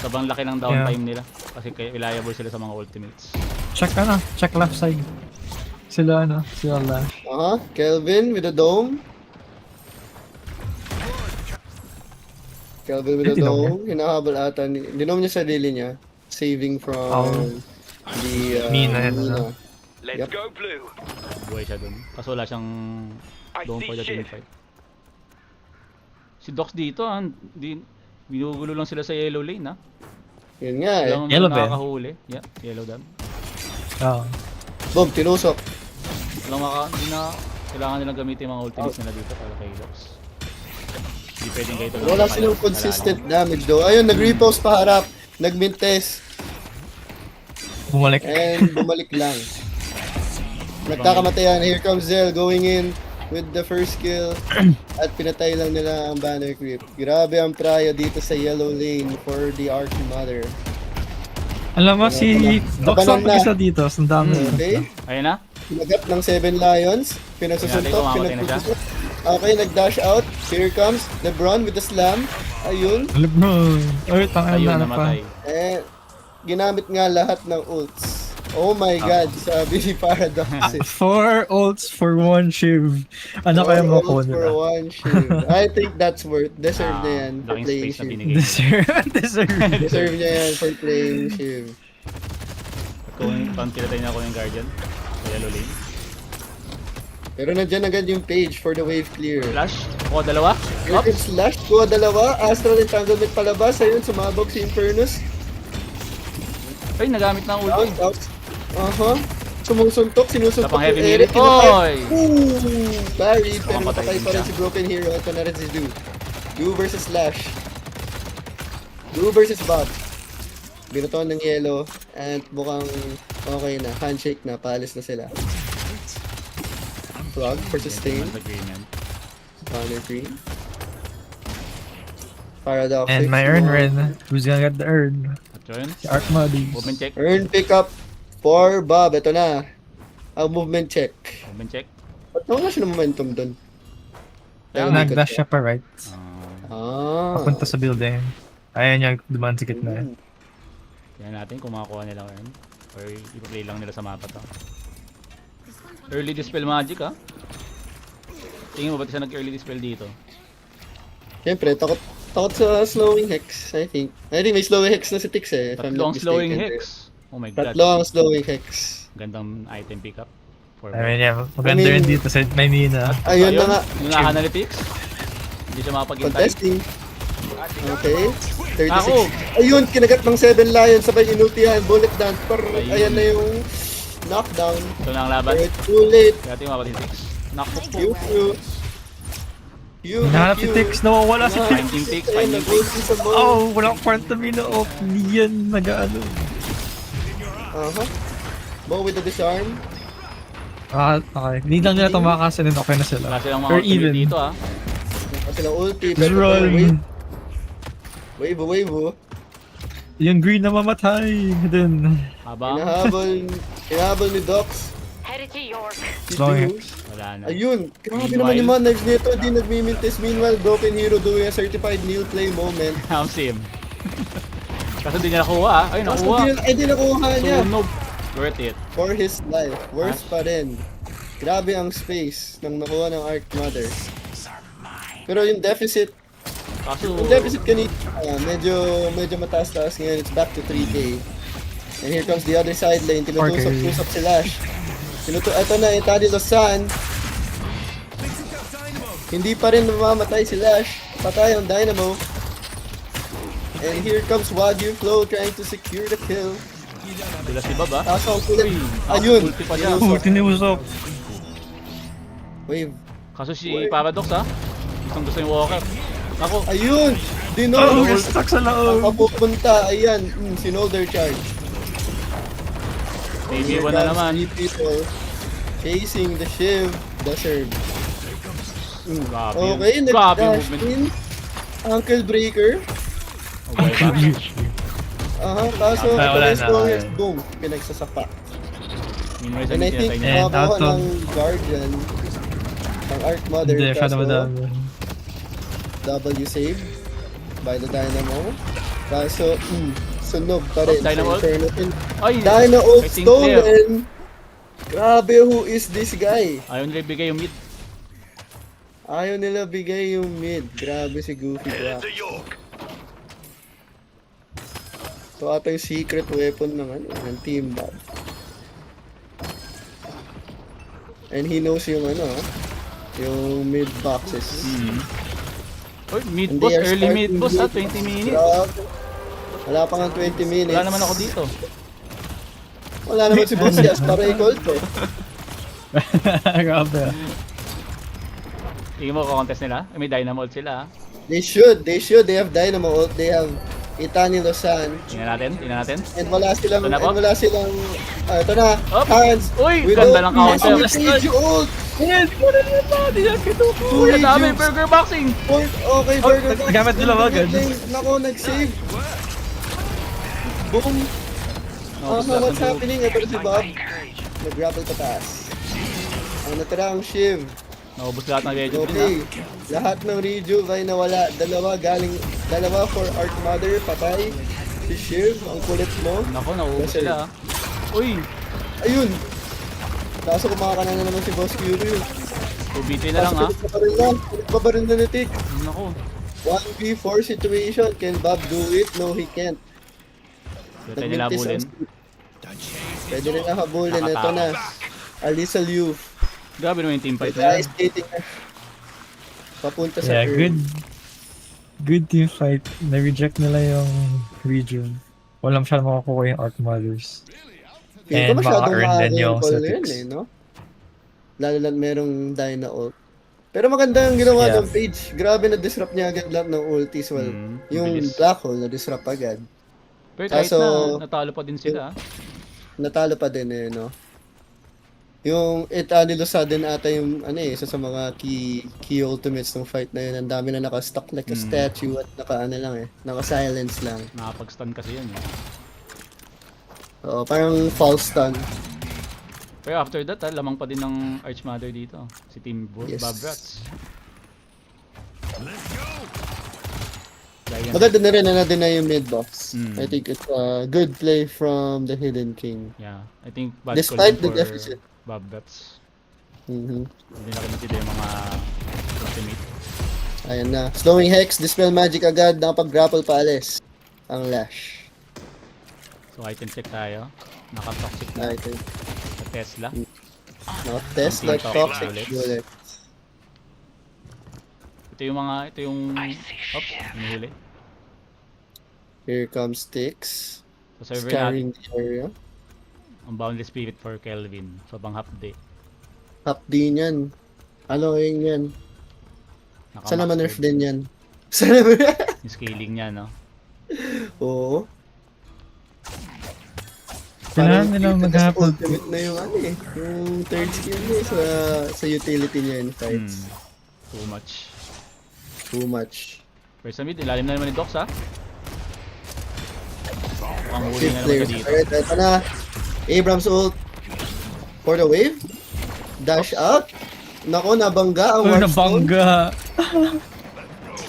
Sobrang laki ng downtime nila kasi reliable sila sa mga ultimates. Check check left side. Sila Lash. Kelvin with a dome. Kelvin with a Dinom dome. Hinahabol ata. Dinom niya sarili niya. Saving from the Mina yan, Mina. Let's Yep. go blue. Buhay siya dun. Kaso wala siyang dome for the team fight. Si Dox dito, binugulo lang sila sa yellow lane Yun nga eh. Walang Yellow ba? nakakahuli. Yeah, yellow dam. Oh. Boom, tinusok. Hindi na kailangan nilang gamitin yung mga ultimates nila dito para kay Dox. Hindi pwedeng kayo ito. Wala silang consistent damage though. Ayun, nag-repost pa harap. Nag-mintes. Bumalik. And bumalik lang. Nagkakamatayan. Here comes Zell going in with the first kill. At pinatay lang nila ang banner creep. Grabe ang praya dito sa yellow lane for the Archmother. Alam mo, si Dox Labanan ang na. isa dito. Ang dami. Okay? Ayun na. Pinagat ng 7 Lions. Pinagsusuntok. Pinatay ko, mamatay na siya. Okay, nag-dash out. Here comes LeBron with the slam. Ayun. Lebron. Ay, tangin Ayun, na pa. namatay. Eh, ginamit nga lahat ng ults. Oh my God, sabi ni Paradox. 4 ults for 1 Shiv. Ano kaya Four makuha ults for nila? one shield. I think that's worth. Deserve na yan for Laking playing space na Shiv. binigay. Deserve. Deserve niya yan for playing Shiv. Kung pinatay na ako yung Guardian. Sa yellow lane. Pero nandyan agad yung page for the wave clear. Flash. Ako, dalawa. Here comes Slash, kuha dalawa. Astral Entanglement palabas. Ayun, sumabog si Infernus. Ay, nagamit na ang Down, ulti. down. Sumusuntok, sinusuntok Tapang heavy yung Eric. melee. Oy! Ooh! Barry, pero Mapatay napatay din pa rin siya. si Broken Hero. Ito na rin si Du. Du versus Slash. Du versus Bob. Binutuan ng yellow. And mukhang okay na. Handshake na. Paalis na sila. Plug for sustain. Agreement. Counter green. Paradox. And my earn rin. Who's gonna get the earn? At yun. Si Art Muddies. Movement check. Earn pickup for Bob. Ito na. Ang movement check. Movement check. Ba't nawala siya ng momentum doon? Kaya Ayun, Nag-dash siya pa right. Ah. Papunta sa building. Ayaw niya dumaan sa gitna. Tingnan natin kung makakuha nila earn. Or i-play lang nila sa mapa to. Early dispel magic ah. Tingin mo ba't siya nag-early dispel dito? Siyempre, takot sa slowing hex, I think. I think may slowing hex na si Tix eh. if I'm Tatlo not ang slowing mistaken. hex. Oh my god. Tatlo ang slowing hex. Gandang item pickup. For I mean, yeah, maganda I mean- rin dito sa Maynila. Ayun na nga. Yung analytics. Hindi siya makapaghintay. Contesting. Okay. 36. Ako! Ayun, kinagat ng 7 Lions sabay inultihan. Bullet dance. Ayun. Ayan na yung knockdown. Ito na ang laban. But it's too late. Kaya tingin mapatid 6. Naku po. Hinahanap si Tix, nawawala si Tix. Finding Tix, Ayun, finding nag-gold Tix. sa ball. Oh, walang Quantamino off. Hindi yan nag-ano. Bow with the disarm. Ah, okay. Hindi lang nila tumakas and then okay na sila. Wala silang mga Or ultimate even. dito ah. Kasi lang ulti. Just pero run. Wave. Yung green na mamatay. Then, Habang Hinahabol ni Dox. Headed to York. Si Slowing Du. wala na. Ayun, grabe Meanwhile- naman yung mga knives nito, di nagmimintis. Meanwhile, Broken Hero doing a certified kneel play moment. I'm sim. Kaso hindi niya nakuha ah. Ay, Kaso nakuha. di nakuha niya. Sunog. Worth it. For his life, worse pa rin. Grabe ang space ng nakuha ng Arc Mother. Pero yung deficit Kaso, kanina, medyo mataas-taas ngayon. It's back to 3K. And here comes the other side lane. Tinutusok si Lash. Ito na, Itadi Losan. Hindi pa rin mamamatay si Lash. Patay ang Dynamo. And here comes Wagyu Flow trying to secure the kill. sila si Bob ah. Kaso ang kulit. Uy, Ayun. ulti pa siya. oh, tinusok. Wave. Kaso si Paradox ah. Gustong gusto yung Walker. Ako, Ayun! Oh, Dinol! stuck sa Ang loob. papupunta, ayan, sinolder charge. maybe Here one na comes naman. 3 people chasing the Shiv, the Serb. Grabe yung- Okay, grabe yung nag-dash movement. in. Ankle breaker. Oh, boy, back. Kaso Ah, ito wala na na. strongest boom. Pinagsasapa. Meanwhile, And I sa think niya. And nakakuha out of- ng Guardian. Ang Arc Mother. Hindi, siya Kaso naman. W save by the Dynamo. Kaso, sunog pa rin. Oh, Dynamo ult? Ay, Dino ult kay Sinclair. stolen! Grabe, who is this guy? Ayaw nila ibigay yung mid. Ayaw nila bigay yung mid. Grabe si Goofy Black. Ito ata yung secret weapon ng Team Bob. And he knows yung yung mid boxes. Oy, mid And boss, they are early mid starting boss with- ha, 20 minutes. Grabe. Wala pa nga 20 minutes. Wala naman ako dito. Wala naman si Boss Yas para i-call to. Grabe. Tingin mo contest nila? May Dynamo ult sila ha. They should. They have Dynamo ult. They have Itani Losan. Tingnan natin. And wala silang, Ito na po? ito na, Up. Hands. Uy, We ganda don't ng counter. miss Siege ult. Yes, wala na ba? Hindi na kinukuha. Uy, ang dami, Jukes. burger boxing! Okay, Oh, Burger Box. nagamit nila agad. Nako, nag-save. Boom. No, What's happening? Ito si Bob. Nag-grapple pataas. Ang natira ang Shiv. Naubos lahat ng Rejuve din ha. Okay. Lahat ng Rejuve ay nawala. Dalawa for Arc Mother. Patay. Si Shiv. Ang kulit mo. Nako, naubos Kasi- sila ha. Uy, Ayun! Kaso kumakana na naman si Boss Fury. 2v3 na lang ha. Nagbabaril na ni Tick. Naku. 1v4 situation. Can Bob do it? No, he can't. Pwede nila habulin. Pwede nila habulin. Ito na. Alisa Liu. Grabe naman yung team fight Pwede na ice yan. skating na. Papunta sa Yeah, curve. good team fight. Na-reject nila yung region. Walang masyadong makakuha yung Arc Mothers. Feeling ko And masyadong maka-earn maaga din yung yung call na yun Celtics. eh, no? Lalo lang merong Dyna ult. Pero maganda yung ginawa Yeah. ng Page. Grabe na-disrupt niya agad lahat ng ultis. Well, yung bilis. Black Hole na-disrupt agad. Pero kahit Kaso- na natalo pa din sila. Natalo pa din eh, no? Yung Nilusa din ata yung isa sa mga key ultimates ng fight na yun. Ang dami na naka-stuck like a statue at naka-silence lang. Nakapag-stun kasi yun. Eh. Oo, parang false stun. Pero after that, lamang pa din ng Archmother dito. Si Team Yes. Bob Rats. Giant. Maganda na rin na natin na yung mid box. Mm. I think it's a good play from the Hidden King. Yeah, I think bad Despite call the din for deficit. Bob Rats. Mhm. Hindi na kinitid yung mga ultimate. Ayan na. Slowing Hex, Dispel Magic agad, nakapag-grapple pa alis. Ang Lash. So item check tayo. Naka-toxic na I think. sa Tesla. Test like Toxic Toxic bullets. Bullet. Ito yung oops, hinihuli. Here comes Styx. Sa server natin, Scanning the area. ang Boundless Spirit for Kelvin. So bang half day. Top D niyan. Ano yun yan? Sana ma-nerf din yan. Sana Yung scaling niya, no? Oo. Kailangan nila maghapon. Ultimate na yung yung third skill niya sa utility niya in fights. Too much. Too much. Pero sa mid, ilalim na naman ni Dox, ha? Mukhang huli Fifth na naman player. ka dito. Alright, ito na. Abrams ult. For the wave. Dash out. Nako, nabangga ang Oh, Warp Stone. nabangga.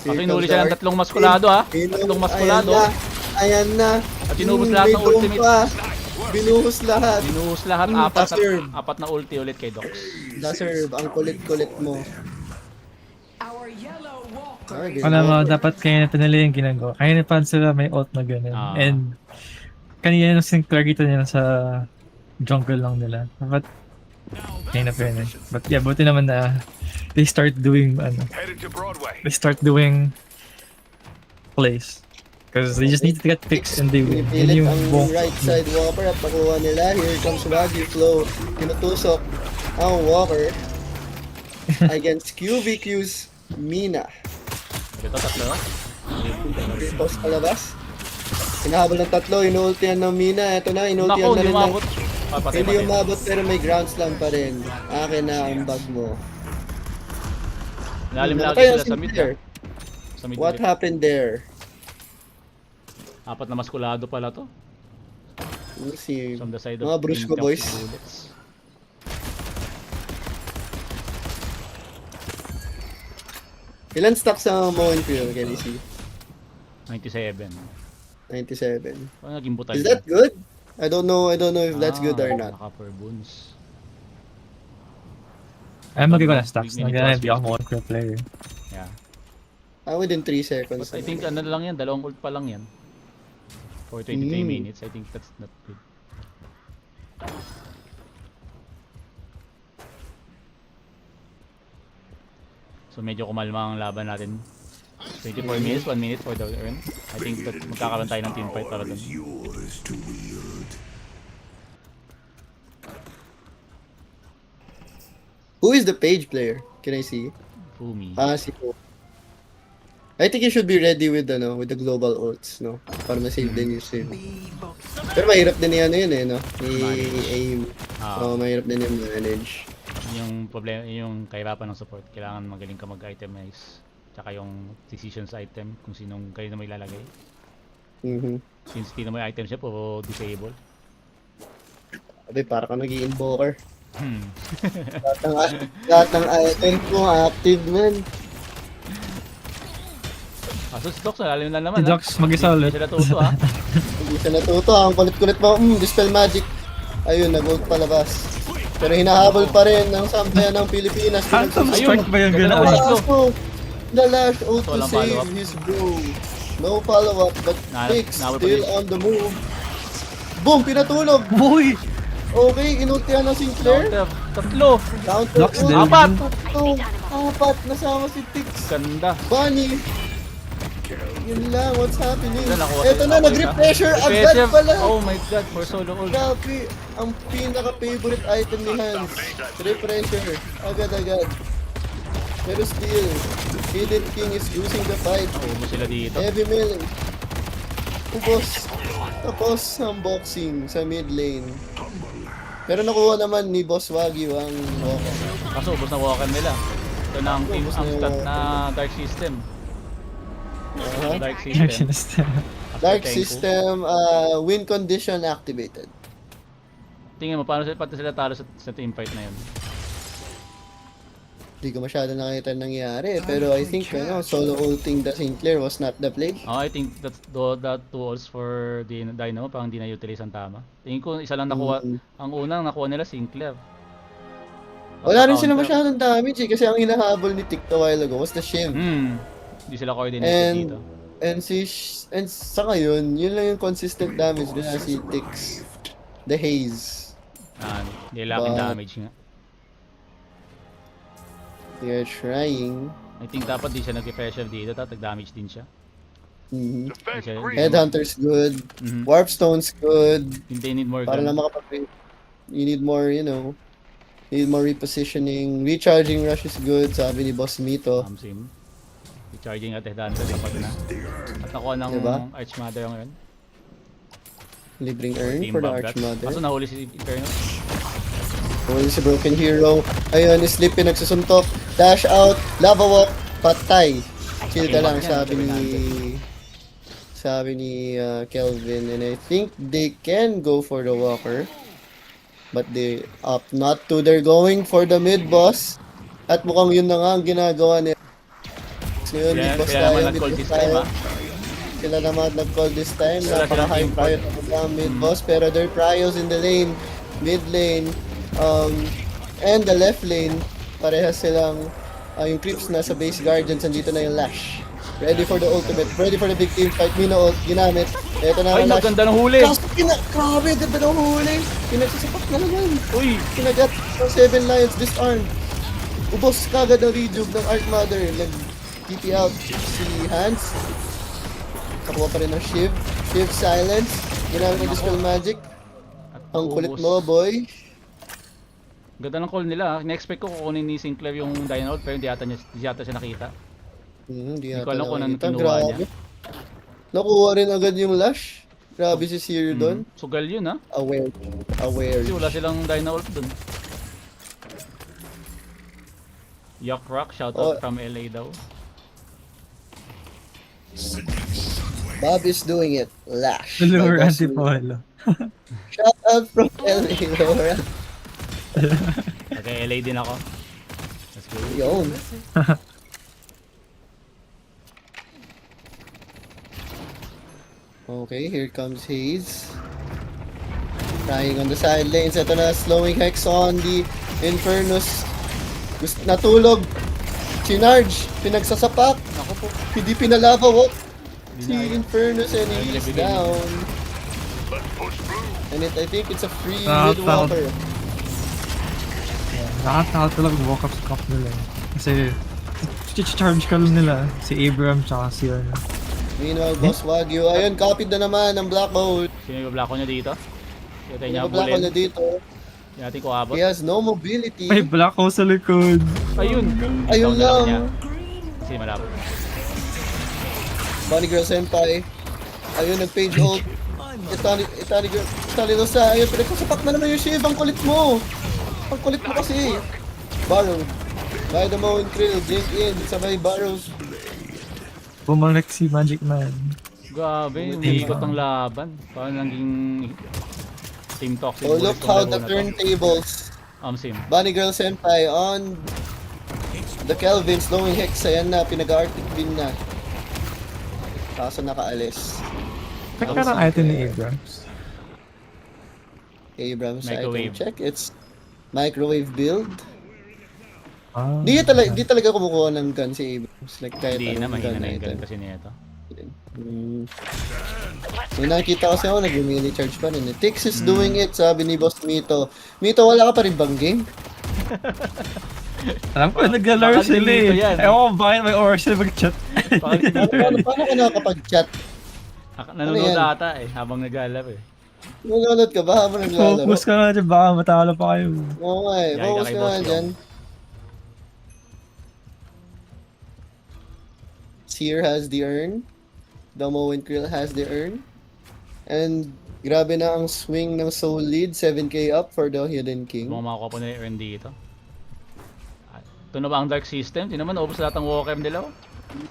Kaso inuli siya ng tatlong maskulado, ha? Tatlong maskulado. Ayan na. At inubos lahat ng May dome ultimate. pa. Binuhos lahat. Binuhos lahat. Deserve. Apat na ulti ulit kay Dox. Deserve. Ang kulit-kulit mo. Ay, Alam mo, ganun. dapat kaya na pinali yung ginagawa. Kaya na pa sila may ult na ganun. Ah. And kanina nung Sinclair kita nila sa jungle lang nila. Dapat kaya na pinali. But yeah, buti naman na they start doing Headed to Broadway. they start doing plays. Because they just need to get picks and they win. Yun Pinipilit yung ang buong right side Walker at nakuha nila. Here comes Wagyu Flow. Tinutusok ang Walker against QVQ's Mina. Ito, tatlo. Post palabas. Hinahabol ng tatlo. Inuultihan ng Mina. Ito na. Inuultihan Nako, na hindi rin ng... umabot. Patay, Hindi patay. umabot pero may ground slam pa rin. Akin na ang bag mo. Lalim Ano lagi kaya sila sa mid, there? Sa mid What ulit. happened there? Apat na maskulado pala to. Let's see. From the side of Mga Brusco Team boys. Toxic Bullets. Ilan stocks ang Moen Field, can you see? 97. 97. Ano naging butal Is yun? that good? I don't know if that's good or not. Naka-4 boons. Ay, magiging na stocks. We need to Nagyan, ask hindi ako one player. Yeah. Within 3 seconds. But I think ano lang yan, dalawang ult pa lang yan. For 23 minutes, I think that's not good. So medyo kumalma ang laban natin. 24 minutes, 1 minute for the earn. I think that magkakaroon tayo ng team fight para dun. Yours to wield. Who is the page player? Can I see? Fumi. Si Po. I think you should be ready with the global ults, no? Para ma-save din yung save. Pero mahirap din yan no? I-aim. Mahirap din yung manage. Yung problema, yung kahirapan ng support, kailangan magaling ka mag-itemize. Tsaka yung decision sa item, kung sinong kayo na may lalagay. Since di na may item siya, puro disable. Sabi, para ka nag-i-invoker. lahat ng items mo active, man. So si Dox, lalim na naman. Si Dox, mag-isa ulit. Hindi sila tuto, ha? Hindi siya natuto. Ang kulit-kulit mo. Dispel Magic. Ayun, nag-ult palabas. Pero hinahabol pa rin ng sambayan ng Pilipinas. Phantom Ayun. strike ba yung Ganda gano'n? naman. Kaso, the last ult to Walang save follow-up. his bro. No follow-up, but Pix Nawal pa still din. on the move. Boom! Pinatulog! Boy! Okay, inultihan ng Sinclair. Tatlo. Counter Lux ult. din. Apat. Tatlo. Apat. Nasama si Pix. Ganda. Bunny. Yun lang, what's happening? Wala, nakuha Eto tayo na, sa nag-repressure agad Pressure. pala. Oh my god, for solo ult. Grabe, ang pinaka-favorite item ni Hans. Repressure. Agad-agad. Pero still, Hidden King is losing the fight. Ubo sila dito. Heavy melee. Ubos. Tapos ang boxing sa mid lane. Pero nakuha naman ni Boss Wagyu ang Walker. Kaso ubos na walker nila. Ito na ang team, Ubos ang na yung stat walker. na Dark System. Uh-huh. Dark System. After Dark Tenku. System, win condition activated. Tingin mo, paano pati sila talo sa team fight na yun? Hindi ko masyado nakita nangyari. Pero I think solo ulting the Sinclair was not the play. Oh, I think that two ults for Dynamo parang hindi na-utilize ang tama. Tingin ko isa lang nakuha, ang unang nakuha nila Sinclair. Wala rin sila Counter. masyadong damage kasi ang hinahabol ni Tick a while ago was the Shiv. Hindi sila coordinated dito. And sa ngayon, yun lang yung consistent damage nila si Tix. The Haze. Hindi laking But- damage nga. They are trying. I think dapat di siya nag-pressure dito, nag-damage din siya. Mhm. Hindi siya- Headhunter's good. Mhm. Warpstone's good. They need more Para gun. lang makapag- You need more, you need more repositioning. Recharging rush is good, sabi ni Boss Mito. Sim. Charging at headhunter din pag na. At nakuha ng Diba? Archmother ngayon. Libreng earn Team for the Bobcat. Archmother. Kaso nahuli si Eternal. Wala si Broken Hero. Ayun, Sleepy nagsusuntok. Dash out. Lava walk. Patay. Chill ka lang, sabi ni Kelvin. And I think they can go for the walker. But they opt not to. They're going for the mid boss. At mukhang yun na nga ang ginagawa nila. Ngayon, mid boss Kaya tayo, naman mid nag-call boss this time, tayo. ha? Sila naman nag-call this time. Wala silang Napaka-high team prior ang mid boss. Pero their prios in the lane, mid lane, and the left lane, parehas silang yung creeps na sa base guardians. Nandito na yung Lash. Ready for the ultimate. Ready for the big team fight. Mino ult, ginamit. Ito na Ay, ang Lash. maganda ng huli! Grabe, ganda ng huli. Pinagsasapak na naman. Uy! Kinagat ng 7 Lions disarmed. Ubos kagad ang rejuve ng Archmother. Nag-TP out si Hans. Nakuha pa rin ng Shiv. Shiv silence. Ginamit ng Dispel Magic. Ang kulit mo, boy. Ganda ng call nila. Na-expect ko kukunin ni Sinclair yung Dynamo pero hindi yata siya nakita. Hindi ko alam kung anong nakita. kinuha niya. Grabe. Nakuha rin agad yung Lash. Grabe si Seer doon. Sugal yun ha. Aware. Kasi wala silang Dynamo dun. Yuck Rock, shoutout from LA daw. Bob is doing it. Lash. Lure By Boss Antipolo. Shout out from LA, Laura. Okay, LA din ako. Let's go. Yun. Okay, here comes Haze. Trying on the side lanes. Ito na, slowing Hex on the Infernus. Natulog. Chinarge. Pinagsasapak. Ako po. Hindi pinalava walk. Si Denied. Infernus and Ay, he's nabigay niya. down. And I think it's a free Nakakatawa. mid-walker. Nakakatakot talaga walk up sa cup nila. Kasi, charge ka lang nila. Si Abram tsaka si ano. Meanwhile, Boss Wagyu. Ayun, copied na naman ang Black Hole. Sino yung black niya dito? Kaya tayo niya Yung Black Hole na bulin. dito. Hindi natin ko abot. He has no mobility. May black hole sa likod. Ayun! Ayun Down na lang. niya. Kasi malapit. Bunny Girl Senpai. Ayun, nag-page hold. Itali Rosa. Ayun, pinagkasapak na naman yung Shiv. Ang kulit mo. Ang kulit mo kasi. Barrow. By the Moen Krill. Blink in. Sabay Barrows. Bumalik si Magic Man. Grabe, umiikot ang laban. Parang naging Team Toxic. Oh, look Bullets how tong the laro na to. turntables. Sim. Bunny Girl Senpai on the Kelvin. Slowing Hex. Ayan na. Pinag-Arctic Beam na. Kaso nakaalis. Check ka ng item ni Abrams. Abrams Microwave. item check. It's microwave build. Ah, Di talaga kumukuha ng gun si Abrams. Like kahit Hindi na, anong mahina gun na yung item. gun kasi nito. May nakita kasi ako, nag-mini charge pa rin. Tix is doing it, sabi ni Boss Mito. Mito, wala ka pa rin bang game? alam ko, naglalaro Baka sila dito eh. yan. Ewan ko bakit may oras sila mag-chat. Paano ka nakakapag-chat? Nanonood yan? ata eh, habang naglalaro eh. Nanonood ka ba habang naglalaro? Focus ka nga dyan, baka matalo pa kayo. Oo nga eh, Yari ka focus kay ka Boss nga Long. dyan. Seer has the urn. Domo and Krill has the urn. And grabe na ang swing ng Soul Lead, 7k up for the Hidden King. Kung makakuha po na yung earn dito. Ito na ba ang Dark System? Di naman, ubos lahat ang Walker nila. Oh.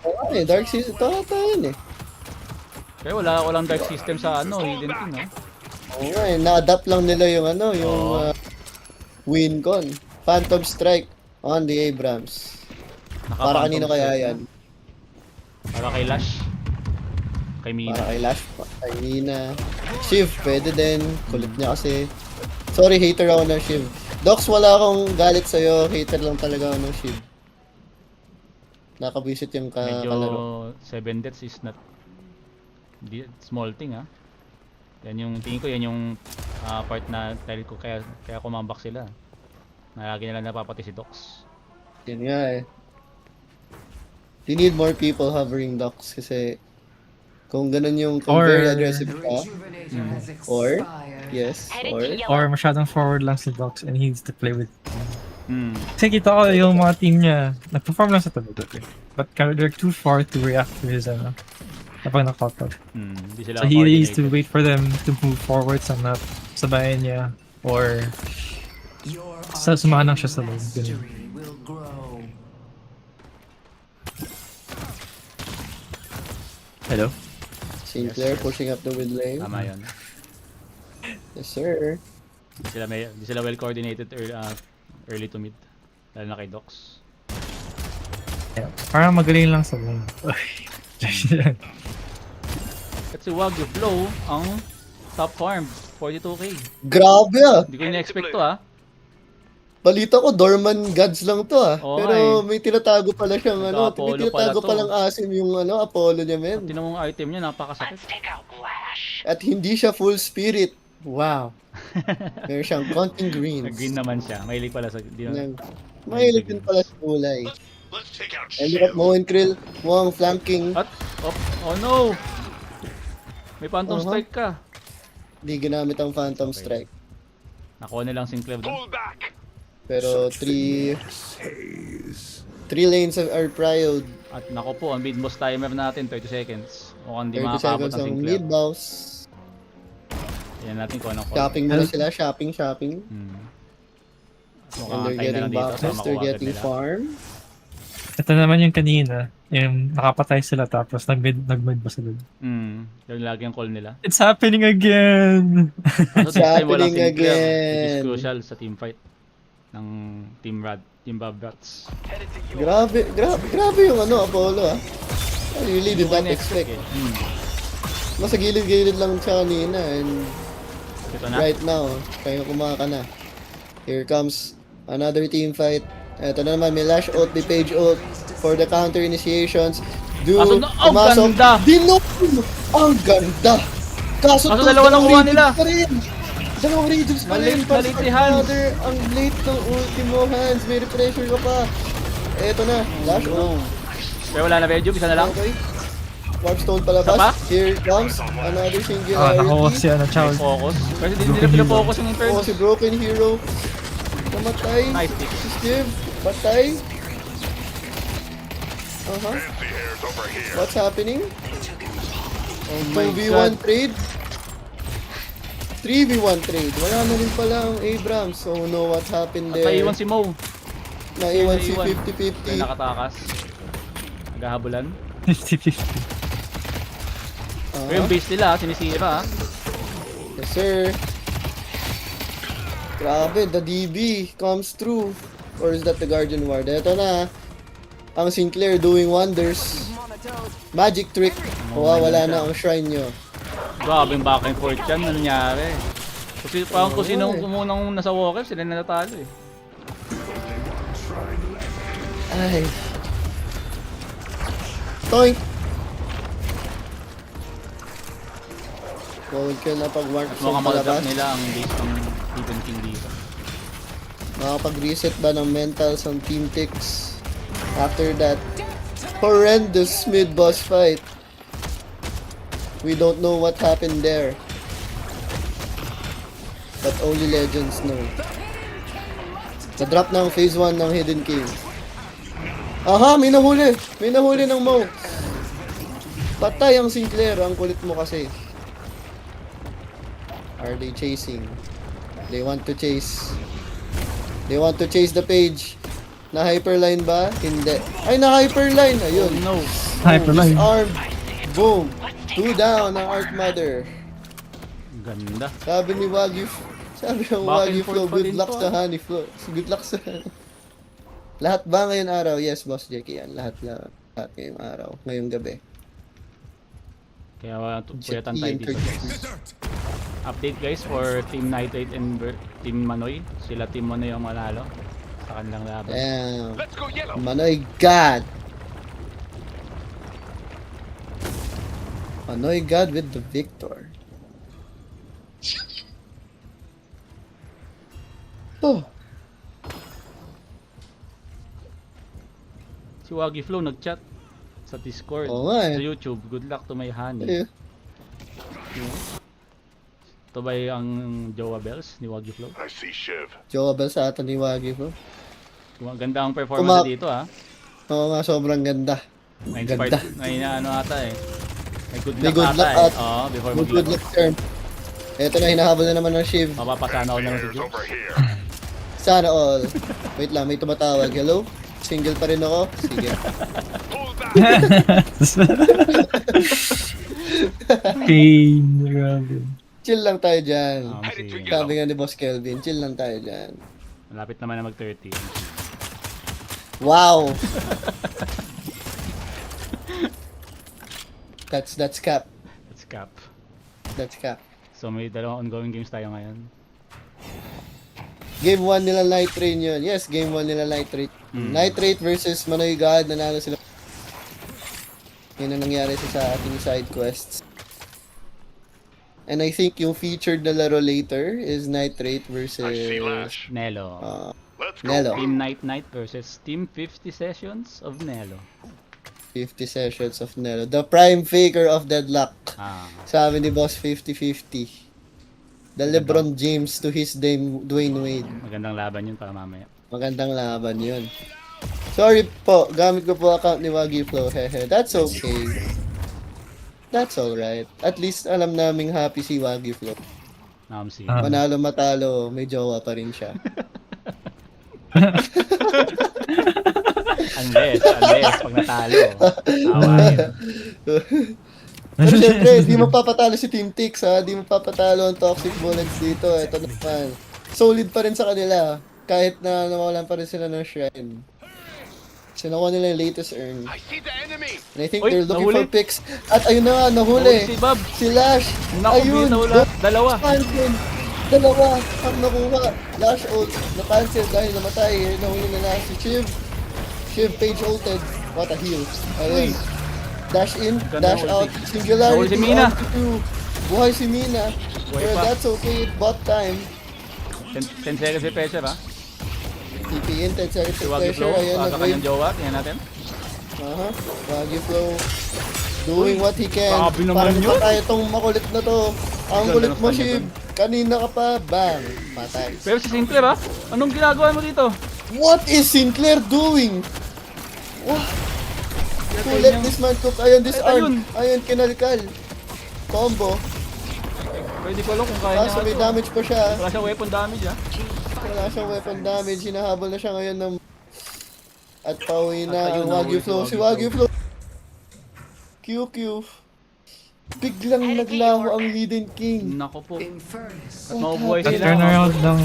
Oo nga eh, Dark Season, ito yun eh. Kaya walang Dark System sa Hidden King, no? Oo nga eh, na-adapt lang nila yung Oo. win con. Phantom Strike on the Abrams. Para kanino kaya yan? Para kay Lash. Kay Mina. Para kay Lash, kay Nina. Shiv, pwede din. Kulit niya kasi. Sorry, hater ako ng Shiv. Docs, wala akong galit sa'yo. Hater lang talaga ako ng Shiv. Nakabisit yung Medyo kalaro. 7 deaths is not small thing, ha. Yan yung tingin ko, yan yung part na dahil ko kaya kumambak sila. Lagi nila napapati si Docs. Yun nga eh. You need more people hovering Docs kasi kung ganun yung kung very aggressive ka, or yes, Or masyadong forward lang si Docs and he needs to play with. Hmm. Kasi kita ko yung mga team niya, nag-perform lang sa tabi. But they're too far to react to his kapag na-caught up. Hindi sila So he needs to coordinated. wait for them to move forward sa map, sabayan niya, or sumahan lang siya sa loob. Ganun. Hello? Sinclair pushing up the mid lane. Tama yun. Yes sir. Di sila well coordinated early to mid. Lalo na kay Docs. Yeah. Parang magaling lang sa lane. At si Wagyu Flow ang top farm. 42k. Grabe ah! Hindi ko in-expect to, ha. Balita ko, Dorman Gods lang to ah. Oo Pero nga eh. may tinatago pala siyang may Nagka-Apollo tinatago pala to. palang asim yung Apollo niya men. Tinan mo ang item niya, napakasakit. At hindi siya full spirit. Wow. Meron siyang counting greens. Nag-green naman siya. Mahilig pala sa... Mahilig din pala sa kulay. And look at Mo and Krill. Mo ang flanking. At, oh no! May Phantom Uh-huh. Strike ka. Di ginamit ang Phantom Strike. Nakuha nilang Sinclair doon. Pero 3 lanes are priod. At nako po, ang mid-boss timer natin, 30 seconds. Mukhang di 30 makakabot seconds ang ang Sinclair. mid-boss. Yan natin kung anong call. Shopping muna sila. Shopping. Mukhang And they're antay na getting lang dito boxes. sa They're makuha agad getting nila. farm. Ito naman yung kanina, yung nakapatay sila tapos nag-mid ba sila? Yung lagi ang call nila. It's happening again! So this time walang happening Sinclair, which again. is crucial sa team fight ng Team Bobrats. Grabe yung Apollo ah. I really did not expect. Nasa gilid-gilid lang siya kanina and Ito na. right now, kaya kumaka na. Here comes another team fight. Eto na naman, may Lash ult, may Page ult for the counter initiations. Kaso ang ganda! Dinom! Ang ganda! Kaso dalawa lang kuha nila. Pa rin. Dalawang regions pa rin. Maliit si Hans. Ang late ng ultimo Hans. May pressure ka pa. Eto na, Lash ult. Pero wala na Vedjo, isa na lang. Okay. Warp Stone palabas. Isa pa? Here comes another Ah, singularity. nakuha siya na May child. focus. Kasi hindi nila pinafocus yung Oh, Inferno. si Broken Hero. Namatay. Nice pick. Si Steve. Patay. What's happening? Oh my 2v1 god. trade. 3v1 trade. Wala na rin pala ang Abrams. Oh no, what happened At there? naiwan si Mo. Naiwan si Naiwan. 50-50. May nakatakas. Naghahabulan. 50-50. Pero yung base nila, sinisira, ha. Yes, sir. Grabe, the DB comes through. Or is that the Guardian Ward? Ito na. Ang Sinclair doing wonders. Magic trick. Wala na ang shrine nyo. Grabe yung back and forth yan. Ano nangyari? Kasi parang kung sino umunang nasa walker, sila na natalo eh. Ay. Toink! Bawal ka na pag-mark At sa mukhang mag-drop palabas. nila ang base ng Hidden King dito. Makapag-reset ba ng mentals ang Team Tix after that horrendous mid-boss fight? We don't know what happened there. But only legends know. Na-drop na ang phase 1 ng Hidden King. Aha! May nahuli! May nahuli ng Mo! Patay ang Sinclair. Ang kulit mo kasi. Are they chasing? They want to chase. They want to chase the page. Na hyperline ba? Hindi. Ay, na hyperline! Ayun. No. Hyperline. Disarmed. Boom. 2 down ang Arc Mother. Ganda. Sabi ni Wagyu. Sabi ng Back and Wagyu forth Flow, pa good din luck to, sa Honey Flow. Good luck sa... Lahat ba ngayon araw? Yes, Boss Jackie yan. Lahat ngayong araw. Ngayong gabi. Kaya puyatan Jackie tayo and dito. Curtis. Update guys for Team Nitrate and Team Manoy. Sila Team Manoy ang manalo sa kanilang laban. Damn. Manoy God. Manoy God with the victor. Oh. Si Waggy Flow nag-chat sa Discord, Oo nga sa eh. YouTube. Good luck to my honey. Eh, Ito ba ang Jowa Bells ni Waggy Flow? Jowa sa atin ni Wagyu Flow. Ganda ang performance Kuma- dito ah. Oo nga, sobrang ganda. May Ganda. inspired, may ano ata eh. May good May luck good ata luck eh. at- Oo, before Good mag-luck. luck term. Eto na, hinahabol na naman ng Shiv. Mapapasana ko naman si Jules. Sana all. Wait lang, may tumatawag. Hello? Single pa rin ako? Sige. Pain. Grabe. Chill lang tayo dyan. Sabi Si, nga ni Boss Kelvin, chill lang tayo dyan. malapit naman na mag-30. Wow! That's cap. Let's cap. That's cap. So may dalawang ongoing games tayo ngayon. Game 1 nila Nitrate yun. Yes, game 1 nila Nitrate. Nitrate versus Manoy God. Nanalo sila. Yun ang nangyari sa ating side quests. And I think yung featured na laro later is Nitrate versus Nelo. Nelo. Team Night versus Team 50 Sessions of Nelo. 50 sessions of Nelo. The prime faker of Deadlock. Ah, Sabi ni Boss 50-50. The LeBron James to his Dwayne Wade. magandang laban yun para mamaya. Magandang laban yun. Sorry po, gamit ko po account ni Wagyu Flow. Hehe, that's okay. That's alright. At least alam naming happy si Wagyu Flow. Namsi. Manalo matalo, may jowa pa rin siya. Unless, pag natalo. Awayin. Pero syempre, di mapapatalo si Team Tix ha. Di mapapatalo ang Toxic Bullets dito. Ito naman. Solid pa rin sa kanila. Kahit na nawalan pa rin sila ng shrine. Sinakuha nila yung latest earn. And I think Uy, they're looking nahuli. for picks. At ayun na nga, nahuli. Si Bob. Si Lash. Naku, Ayun. nawala. Dalawa. Cancel. Dalawa ang nakuha. Lash ult. Na-cancel dahil namatay. Nahuli na lang si Shiv. Shiv page ulted. What a heal. Ayun. Dash in, Ganda dash ulti. out. Singularity Nahuli si Mina. on to two. Buhay si Mina. Buhay Pero pa. that's okay. Bot time. 10 seconds si Pesher ha. TP in, 10 seconds Si of Waggy pressure. Flow, Ayan, sa nag-wave. kanyang jowa. Tingnan natin. Wagyu Flow. Doing what he can. grabe naman Parang yun. patay itong makulit na to. Ang Ganda kulit ng mo, stun Shiv. Kanina ka pa. Bang. Patay. Pero si Sinclair ha. Anong ginagawa mo dito? What is Sinclair doing? What? Who let this man cook? Ayun, disarm. Ayun, kinalkal. Combo. Pwede ko lang kung kaya niya. Kaso may damage pa siya. Wala siyang weapon damage ha. Wala siyang weapon damage. Hinahabol na siya ngayon ng... At pauwi At na ayun, ang Wagyu nahuli si Flow. Si Wagyu Wagyu Flow. QQ. Biglang naglaho ang Hidden King. Nako po. At mabubuhay sila. Turn around lang.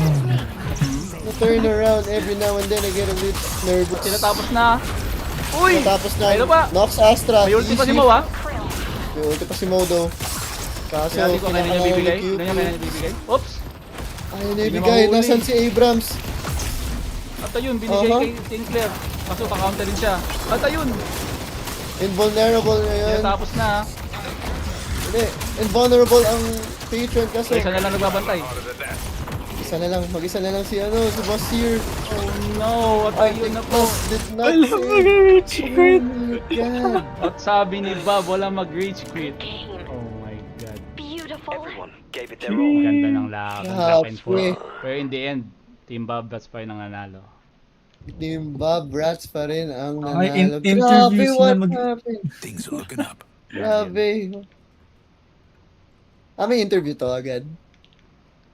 Na-turn around every now and then. I get a bit nervous. Sila tapos na. Uy! Tapos na. Ayun pa. Nox Astra. May ulti pa si easy. Mo ha. May ulti pa si Mo daw. Kaso, Kaya di ko kailan niya bibigay. QQ. Kailan niya bibigay. Oops! Ayun na Hindi ibigay. mahuli. Nasaan si Abrams? At ayun, binigay Aha. kay Sinclair. Kaso ka-counter rin siya. At ayun, Invulnerable na yan. tapos na. Hindi. Invulnerable ang patron kaso. Isa na lang nagbabantay. Isa na lang. Mag-isa na lang si Boss Seer. Oh no, at I ayun think na po. Boss did not Alam mo, say. mag-reach quit. Oh my God. At sabi ni Bob, wala mag-reach quit. Oh my god. Beautiful. Everyone gave it their all. Ang ganda ng laban, back and forth. Grabe. Pero in the end, Team Bob, that's pa rin ang nanalo. Team Bob Rats pa rin ang Ay, nanalo. interview Grabe, sila what mag- happened? Things are looking up. Grabe. May interview to agad.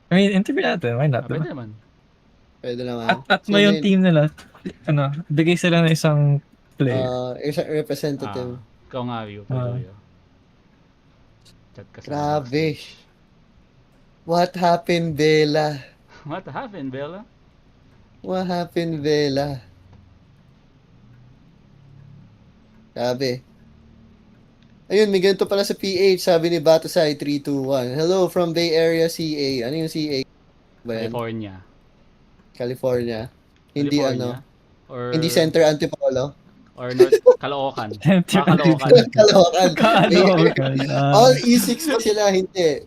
I mean, interview natin. Why not? Pwede Diba? naman. Pwede naman. At may yung team nila. Bigay sila ng isang player. Isang representative. Ikaw nga, Rio. Ah. Rio. Chat ka sa Grabe. backstage. What happened, Bella? What happened, Bella? What happened, Bella? Grabe. Ayun, may ganito pala sa PH. Sabi ni Batasay 321. Hello from Bay Area, CA. Ano yung CA? Ba yan? California. California. Hindi California? Or, Hindi Center Antipolo. Or North Caloocan. Center Caloocan. Caloocan. Caloocan. All E6 pa sila, hindi.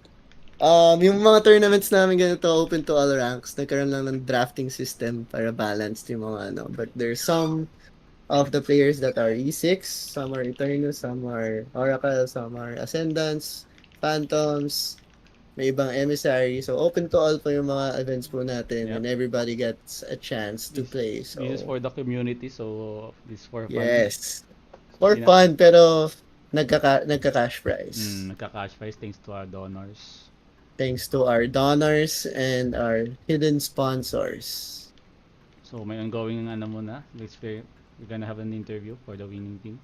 Yung mga tournaments namin ganito, open to all ranks. Nagkaroon lang ng drafting system para balance yung mga ano. But there's some of the players that are E6, some are Eternus, some are Oracle, some are Ascendants, Phantoms, may ibang emissary. So open to all po yung mga events po natin Yep. and everybody gets a chance to play. So This is for the community, so this is for fun. yes. For Sina- fun, pero nagka-cash prize. Nagka-cash prize thanks to our donors. Thanks to our donors and our hidden sponsors. So may ongoing ano muna. We're gonna have an interview for the winning team.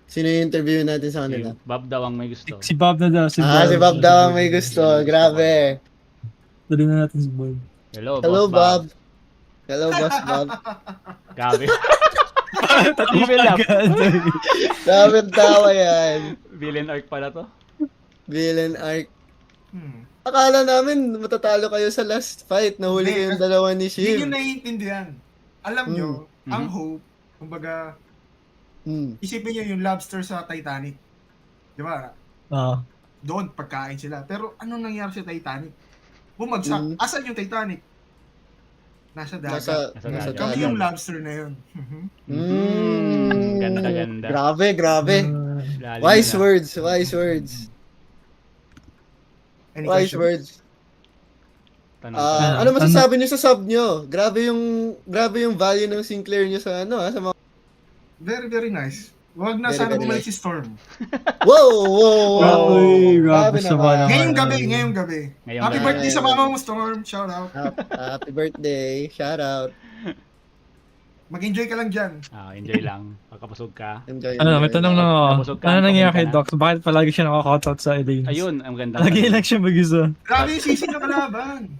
Sino yung interview natin sa Si kanila? Bob daw ang may gusto. Si Bob na daw. Si Bob daw ang may gusto. Grabe. Dali na natin si Bob. Hello, Hello, Boss Bob. Hello, Boss Bob. Gabi. Evil up. Grabe ang tawa yan. Villain arc pala to. Villain arc. Akala namin matatalo kayo sa last fight. Nahuli Hindi, kayong dalawa ni Hindi nyo Shiv. naiintindihan. Alam nyo, Mm. ang hope, kumbaga, Hmm. isipin nyo yung lobster sa Titanic. Di ba? Ah. Doon, pagkain sila. Pero anong nangyari sa Titanic? Bumagsak. Asan yung Titanic? Nasa dagat. Nasa Kami dagat. yung lobster na yun. Ganda. Grabe. Lalim Wise na. words. Any Wise questions? words. Tanong Ano masasabi niyo sa sub niyo? Grabe yung value ng Sinclair niyo sa sa mga Very, very nice. Huwag na Very, sana very bumalik nice. si Storm. Wow. Grabe sama naman. Ngayong gabi. Ngayong Happy gabi. birthday sa mama mo, Storm. Shout out. Happy birthday. Shout out. Mag-enjoy ka lang dyan. Enjoy lang. Pagkapasog ka. Enjoy. May tanong lang ako. Nabusog ka, Ano nangyari kay kumain ka Doc? Bakit palagi siya nakakoutout sa Elaine? Ayun, ang ganda. Lagi lang siya mag-isa. Grabe yung sisi na kalaban.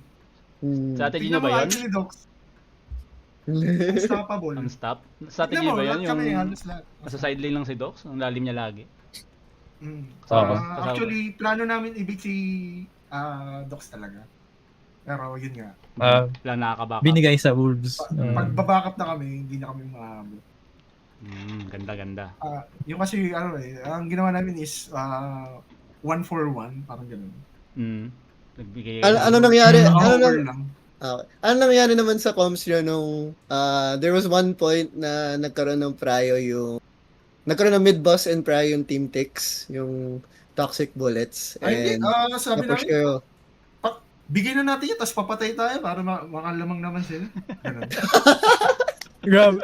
Strategy Tingnan niyo ba mo, yun? actually, Docs. Unstoppable. Unstop? Strategy Tingnan niyo mo, ba yun? lahat kami, Yung halos lahat. nasa sideline lang si Docs? Ang lalim niya lagi. Kasama. Actually, plano namin ibig si Docs talaga. Pero yun nga. Lang nakakabaka. Binigay sa Wolves. Pag babackup na kami, hindi na kami makahabol. Ganda. Yung kasi, ang ginawa namin is 1-4-1, parang ganun. Nagbigay Ano nangyari? Over lang. Ano nangyari naman sa comms yun nung there was one point na nagkaroon ng nagkaroon ng mid-boss and prio yung Team Tix, yung Toxic Bullets. Ay, hindi. And Sabi na-push namin, kayo. bigyan na natin yan, tapos papatay tayo para makalamang naman sila. Ganun. Grabe.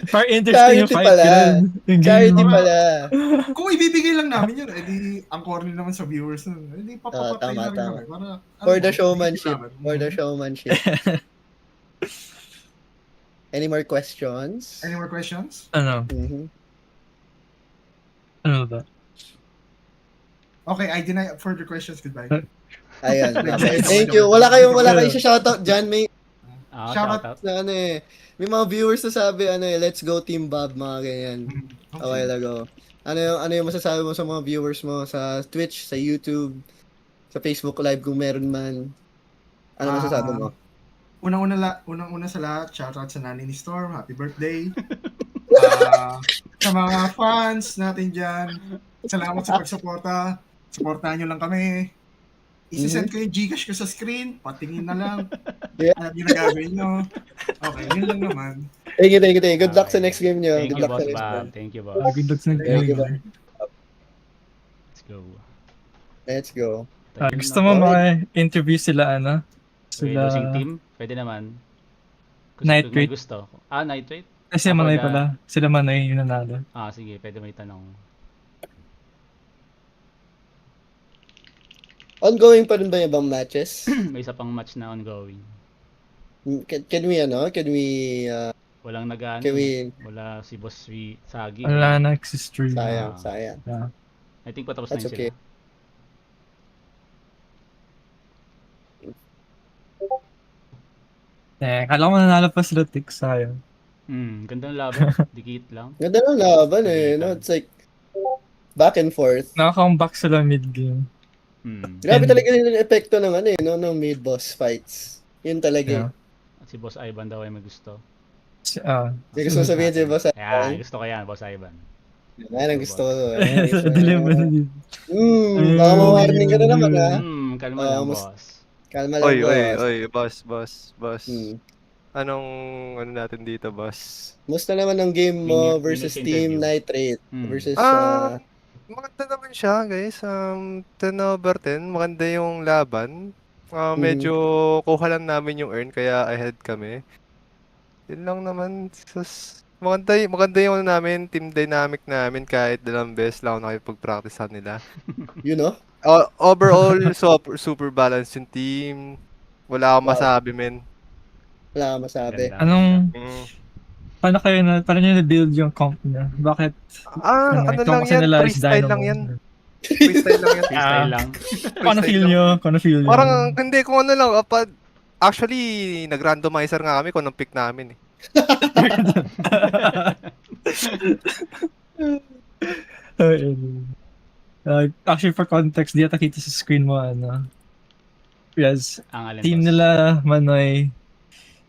Parang interesting yung Charity fight. pala. Yun. Yung game. Charity pala. Kung ibibigay lang namin yun, edi ang corny naman sa viewers nun. Edi papapatay Tama, na rin tama. kami. Para, For the showmanship. laban. For the showmanship. Any more questions? Any more questions? Ano? Mhm. Ano ba? Okay, I deny further questions. Goodbye. Ayan. Okay. Thank you. Wala kayong shoutout dyan. May Shoutout. na may mga viewers na sabi let's go Team Bob, mga ganyan. A while ago. Ano yung masasabi mo sa mga viewers mo sa Twitch, sa YouTube, sa Facebook Live kung meron man. Ano masasabi mo? Unang-una sa lahat, shoutout sa nanay ni Storm. Happy birthday. Sa mga fans natin dyan, salamat sa pagsuporta. Supportahan nyo lang kami. Isisend ko yung Gcash ko sa screen. Patingin na lang. Yeah. Alam nyo na gagawin nyo. Okay, yun lang naman. Thank you. Good luck sa Okay. next game nyo. Thank Good you, luck Boss sa next Bob. game. Thank you, Ah, Boss. good luck sa Thank you, game. Let's go. Let's go. Tayo Gusto na. mo Alright. maka-interview sila, ano? Okay, Sila, losing team? Pwede naman. Nitrate. May gusto. Nitrate? kasi Ako Manoy na- pala. Sila Manoy yung nanalo. Sige, pwede may tanong. Ongoing pa rin ba yung ibang matches? May isa pang match na ongoing. Can we, Walang nag-ano. can we, Wala si Boss Sagi. Wala na nag-stream. sayang. I think patapos na That's yun okay. sila. Kala ko nanalo pa sila Tix, sayang. Ganda ng laban. Dikit lang. Ganda ng laban eh, no? It's like, back and forth. Naka-comeback sila mid-game. Grabe And- talaga yung epekto ng ng mid-boss fights. Yun talaga. Yeah. At si Boss Ivan daw ay may gusto. May gusto mo sabihin si Boss Ayan, Ivan? gusto ko yan, Boss Ivan. Yan ang gusto ko. Dilemma na yun. Baka ma-warning ka na naman ha. Kalma lang, mas- boss. Kalma lang boss. Boss. Hmm. Anong ano natin dito, boss? Musta naman ang game mo Minute versus interview. Team Nitrate versus Maganda naman siya, guys. 10/10. Maganda yung laban. Medyo kuha lang namin yung earn, kaya ahead kami. Yun lang naman. Maganda yung namin, team dynamic namin, kahit 2 beses lang ako nakipag-practice sa nila. you know? Overall, super balanced yung team. Wala akong masabi, men. Wala ka masabi. Ganda, Anong, ganda. paano nyo na-build yung comp niya? Bakit? Ano itong lang kasi yan, nila is freestyle Dynamo. lang yan. Freestyle lang yan. Freestyle lang. Kung ano feel nyo? Parang, hindi, kung ano lang, actually, nag-randomizer nga kami kung anong pick namin eh. Actually, for context, di ata kita sa screen mo, ano. Yes, Ang alin, team boss? nila, Manoy,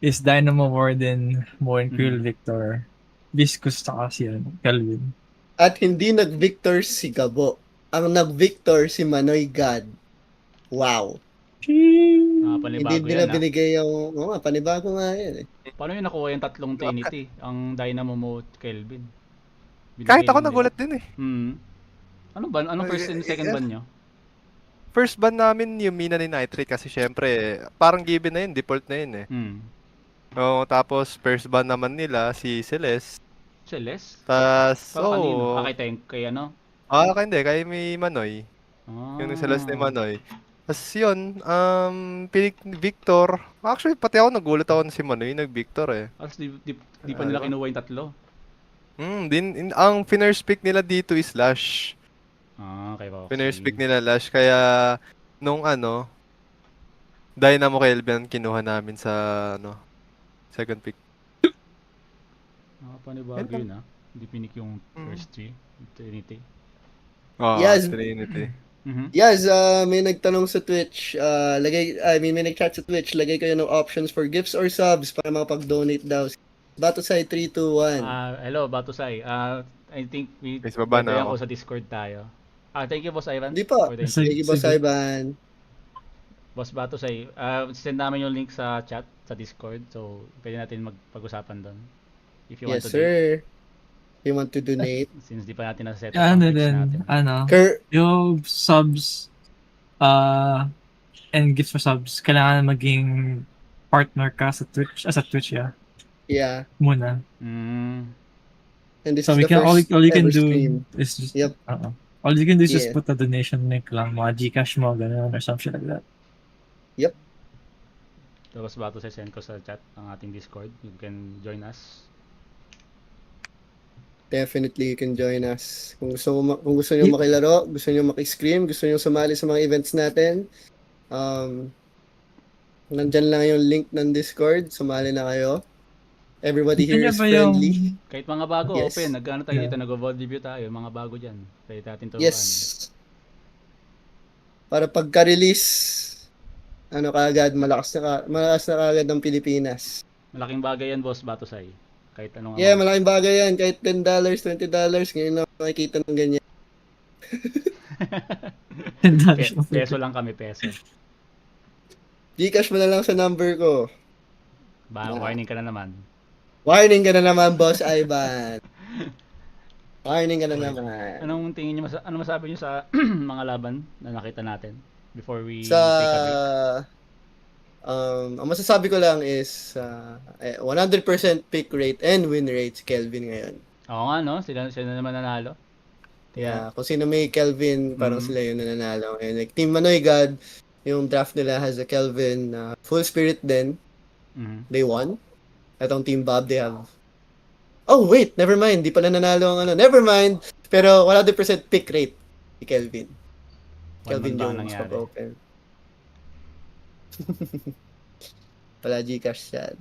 is Dynamo Warden, Moen, Quill, Victor, Viscus, saka si Kelvin. At hindi nag-victor si Gabo. Ang nag-victor si Manoy God. Wow. Panibago Hindi nila yan, binigay yung... panibago nga yan eh. Paano yung nakuha yung tatlong Trinity? Ang Dynamo mo, Kelvin. Kahit ako Binigay nagulat din eh. Ano ba? Anong first and second ban nyo? First ban namin yung Mina ni Nitrate kasi syempre, parang given na yun, default na yun eh. Tapos first ban naman nila si Celeste. Celeste? Tas, Para kanino? Kay ano? Hindi, kay may Manoy. Yung Celeste ni Manoy. Tas yun, pinik ni Victor. Actually, pati ako nagulat ako na si Manoy nag-Victor eh. Tapos di pa nila kinuha yung tatlo. Ang finers pick nila dito is Lash. Kay Roxy. Finers pick nila Lash, kaya nung Dynamo Kelvin kinuha namin sa second pick. Panibago yun Hindi pinik yung first three. Trinity. Yes. Trinity. Yes, may nagtanong sa Twitch. May nag-chat sa Twitch. Lagay kayo ng options for gifts or subs para makapag-donate daw. Batosay 321. Hello, Batusay. I think Guys, baba na ako ako. sa Discord tayo. Thank you, Boss Ivan. Hindi pa. for the Sige. Thank you, Boss Ivan. Boss Batusay, send namin yung link sa chat, sa Discord. So, pwede natin magpag-usapan doon. If you want Yes, to sir. You want to donate? Since di pa natin nasa set up Ano ang picks din, natin. yung subs, and gifts for subs, kailangan maging partner ka sa Twitch, Yeah. muna. And this So is we the can, first all you can ever do stream. is just, Yep. all you can do is Yeah. just put a donation link lang, mga Gcash mo, ganun, or something like that. Tapos Batusay, send ko sa chat ang ating Discord. You can join us. Definitely you can join us. Kung gusto niyo makilaro, gusto niyo maki-scream, gusto niyo sumali sa mga events natin, nandyan lang yung link ng Discord, sumali na kayo. Everybody here is friendly. Kahit mga bago, Yes. open. Nag-ano tayo Yeah. dito, nag-vault review tayo. Mga bago dyan. Pwede natin turuan. Yes. Para pagka-release, ano kaagad, malakas na kaagad ng Pilipinas. Malaking bagay yan, Boss Batosay. Kahit anong Yeah, amount. malaking bagay yan. Kahit $10, $20, ngayon lang makikita ng ganyan. Peso lang kami, peso. Gcash mo na lang sa number ko. Warning ka na naman. Warning ka na naman, Boss Ivan. Warning ka na naman. Anong tingin niyo, ano masabi niyo sa mga laban na nakita natin before we Sa take a break? ang masasabi ko lang is 100% pick rate and win rate si Kelvin ngayon. Oo nga, no? Sila na naman nanalo. Yeah, kung sino may Kelvin, parang Mhm. sila yung nananalo. And like Team Manoy God, yung draft nila has a Kelvin, Full Spirit din. Mhm. They won. Itong Team Bob, they have... Oh, wait! Never mind. Di pala nanalo ang ano. Never mind! Pero 100% pick rate si Kelvin. Kelvin One ba ang Jones nangyari? pag-open. Pala Gcash yan.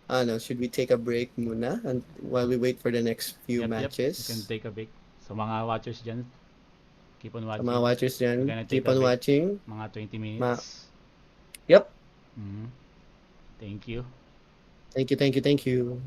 Ano, should we take a break muna while we wait for the next few Yep, matches? you can take a break. So mga watchers dyan, keep on Sa watching. mga watchers dyan, We're gonna take keep a on break. watching. Mga 20 minutes. Yep. Mhm. Thank you. Thank you.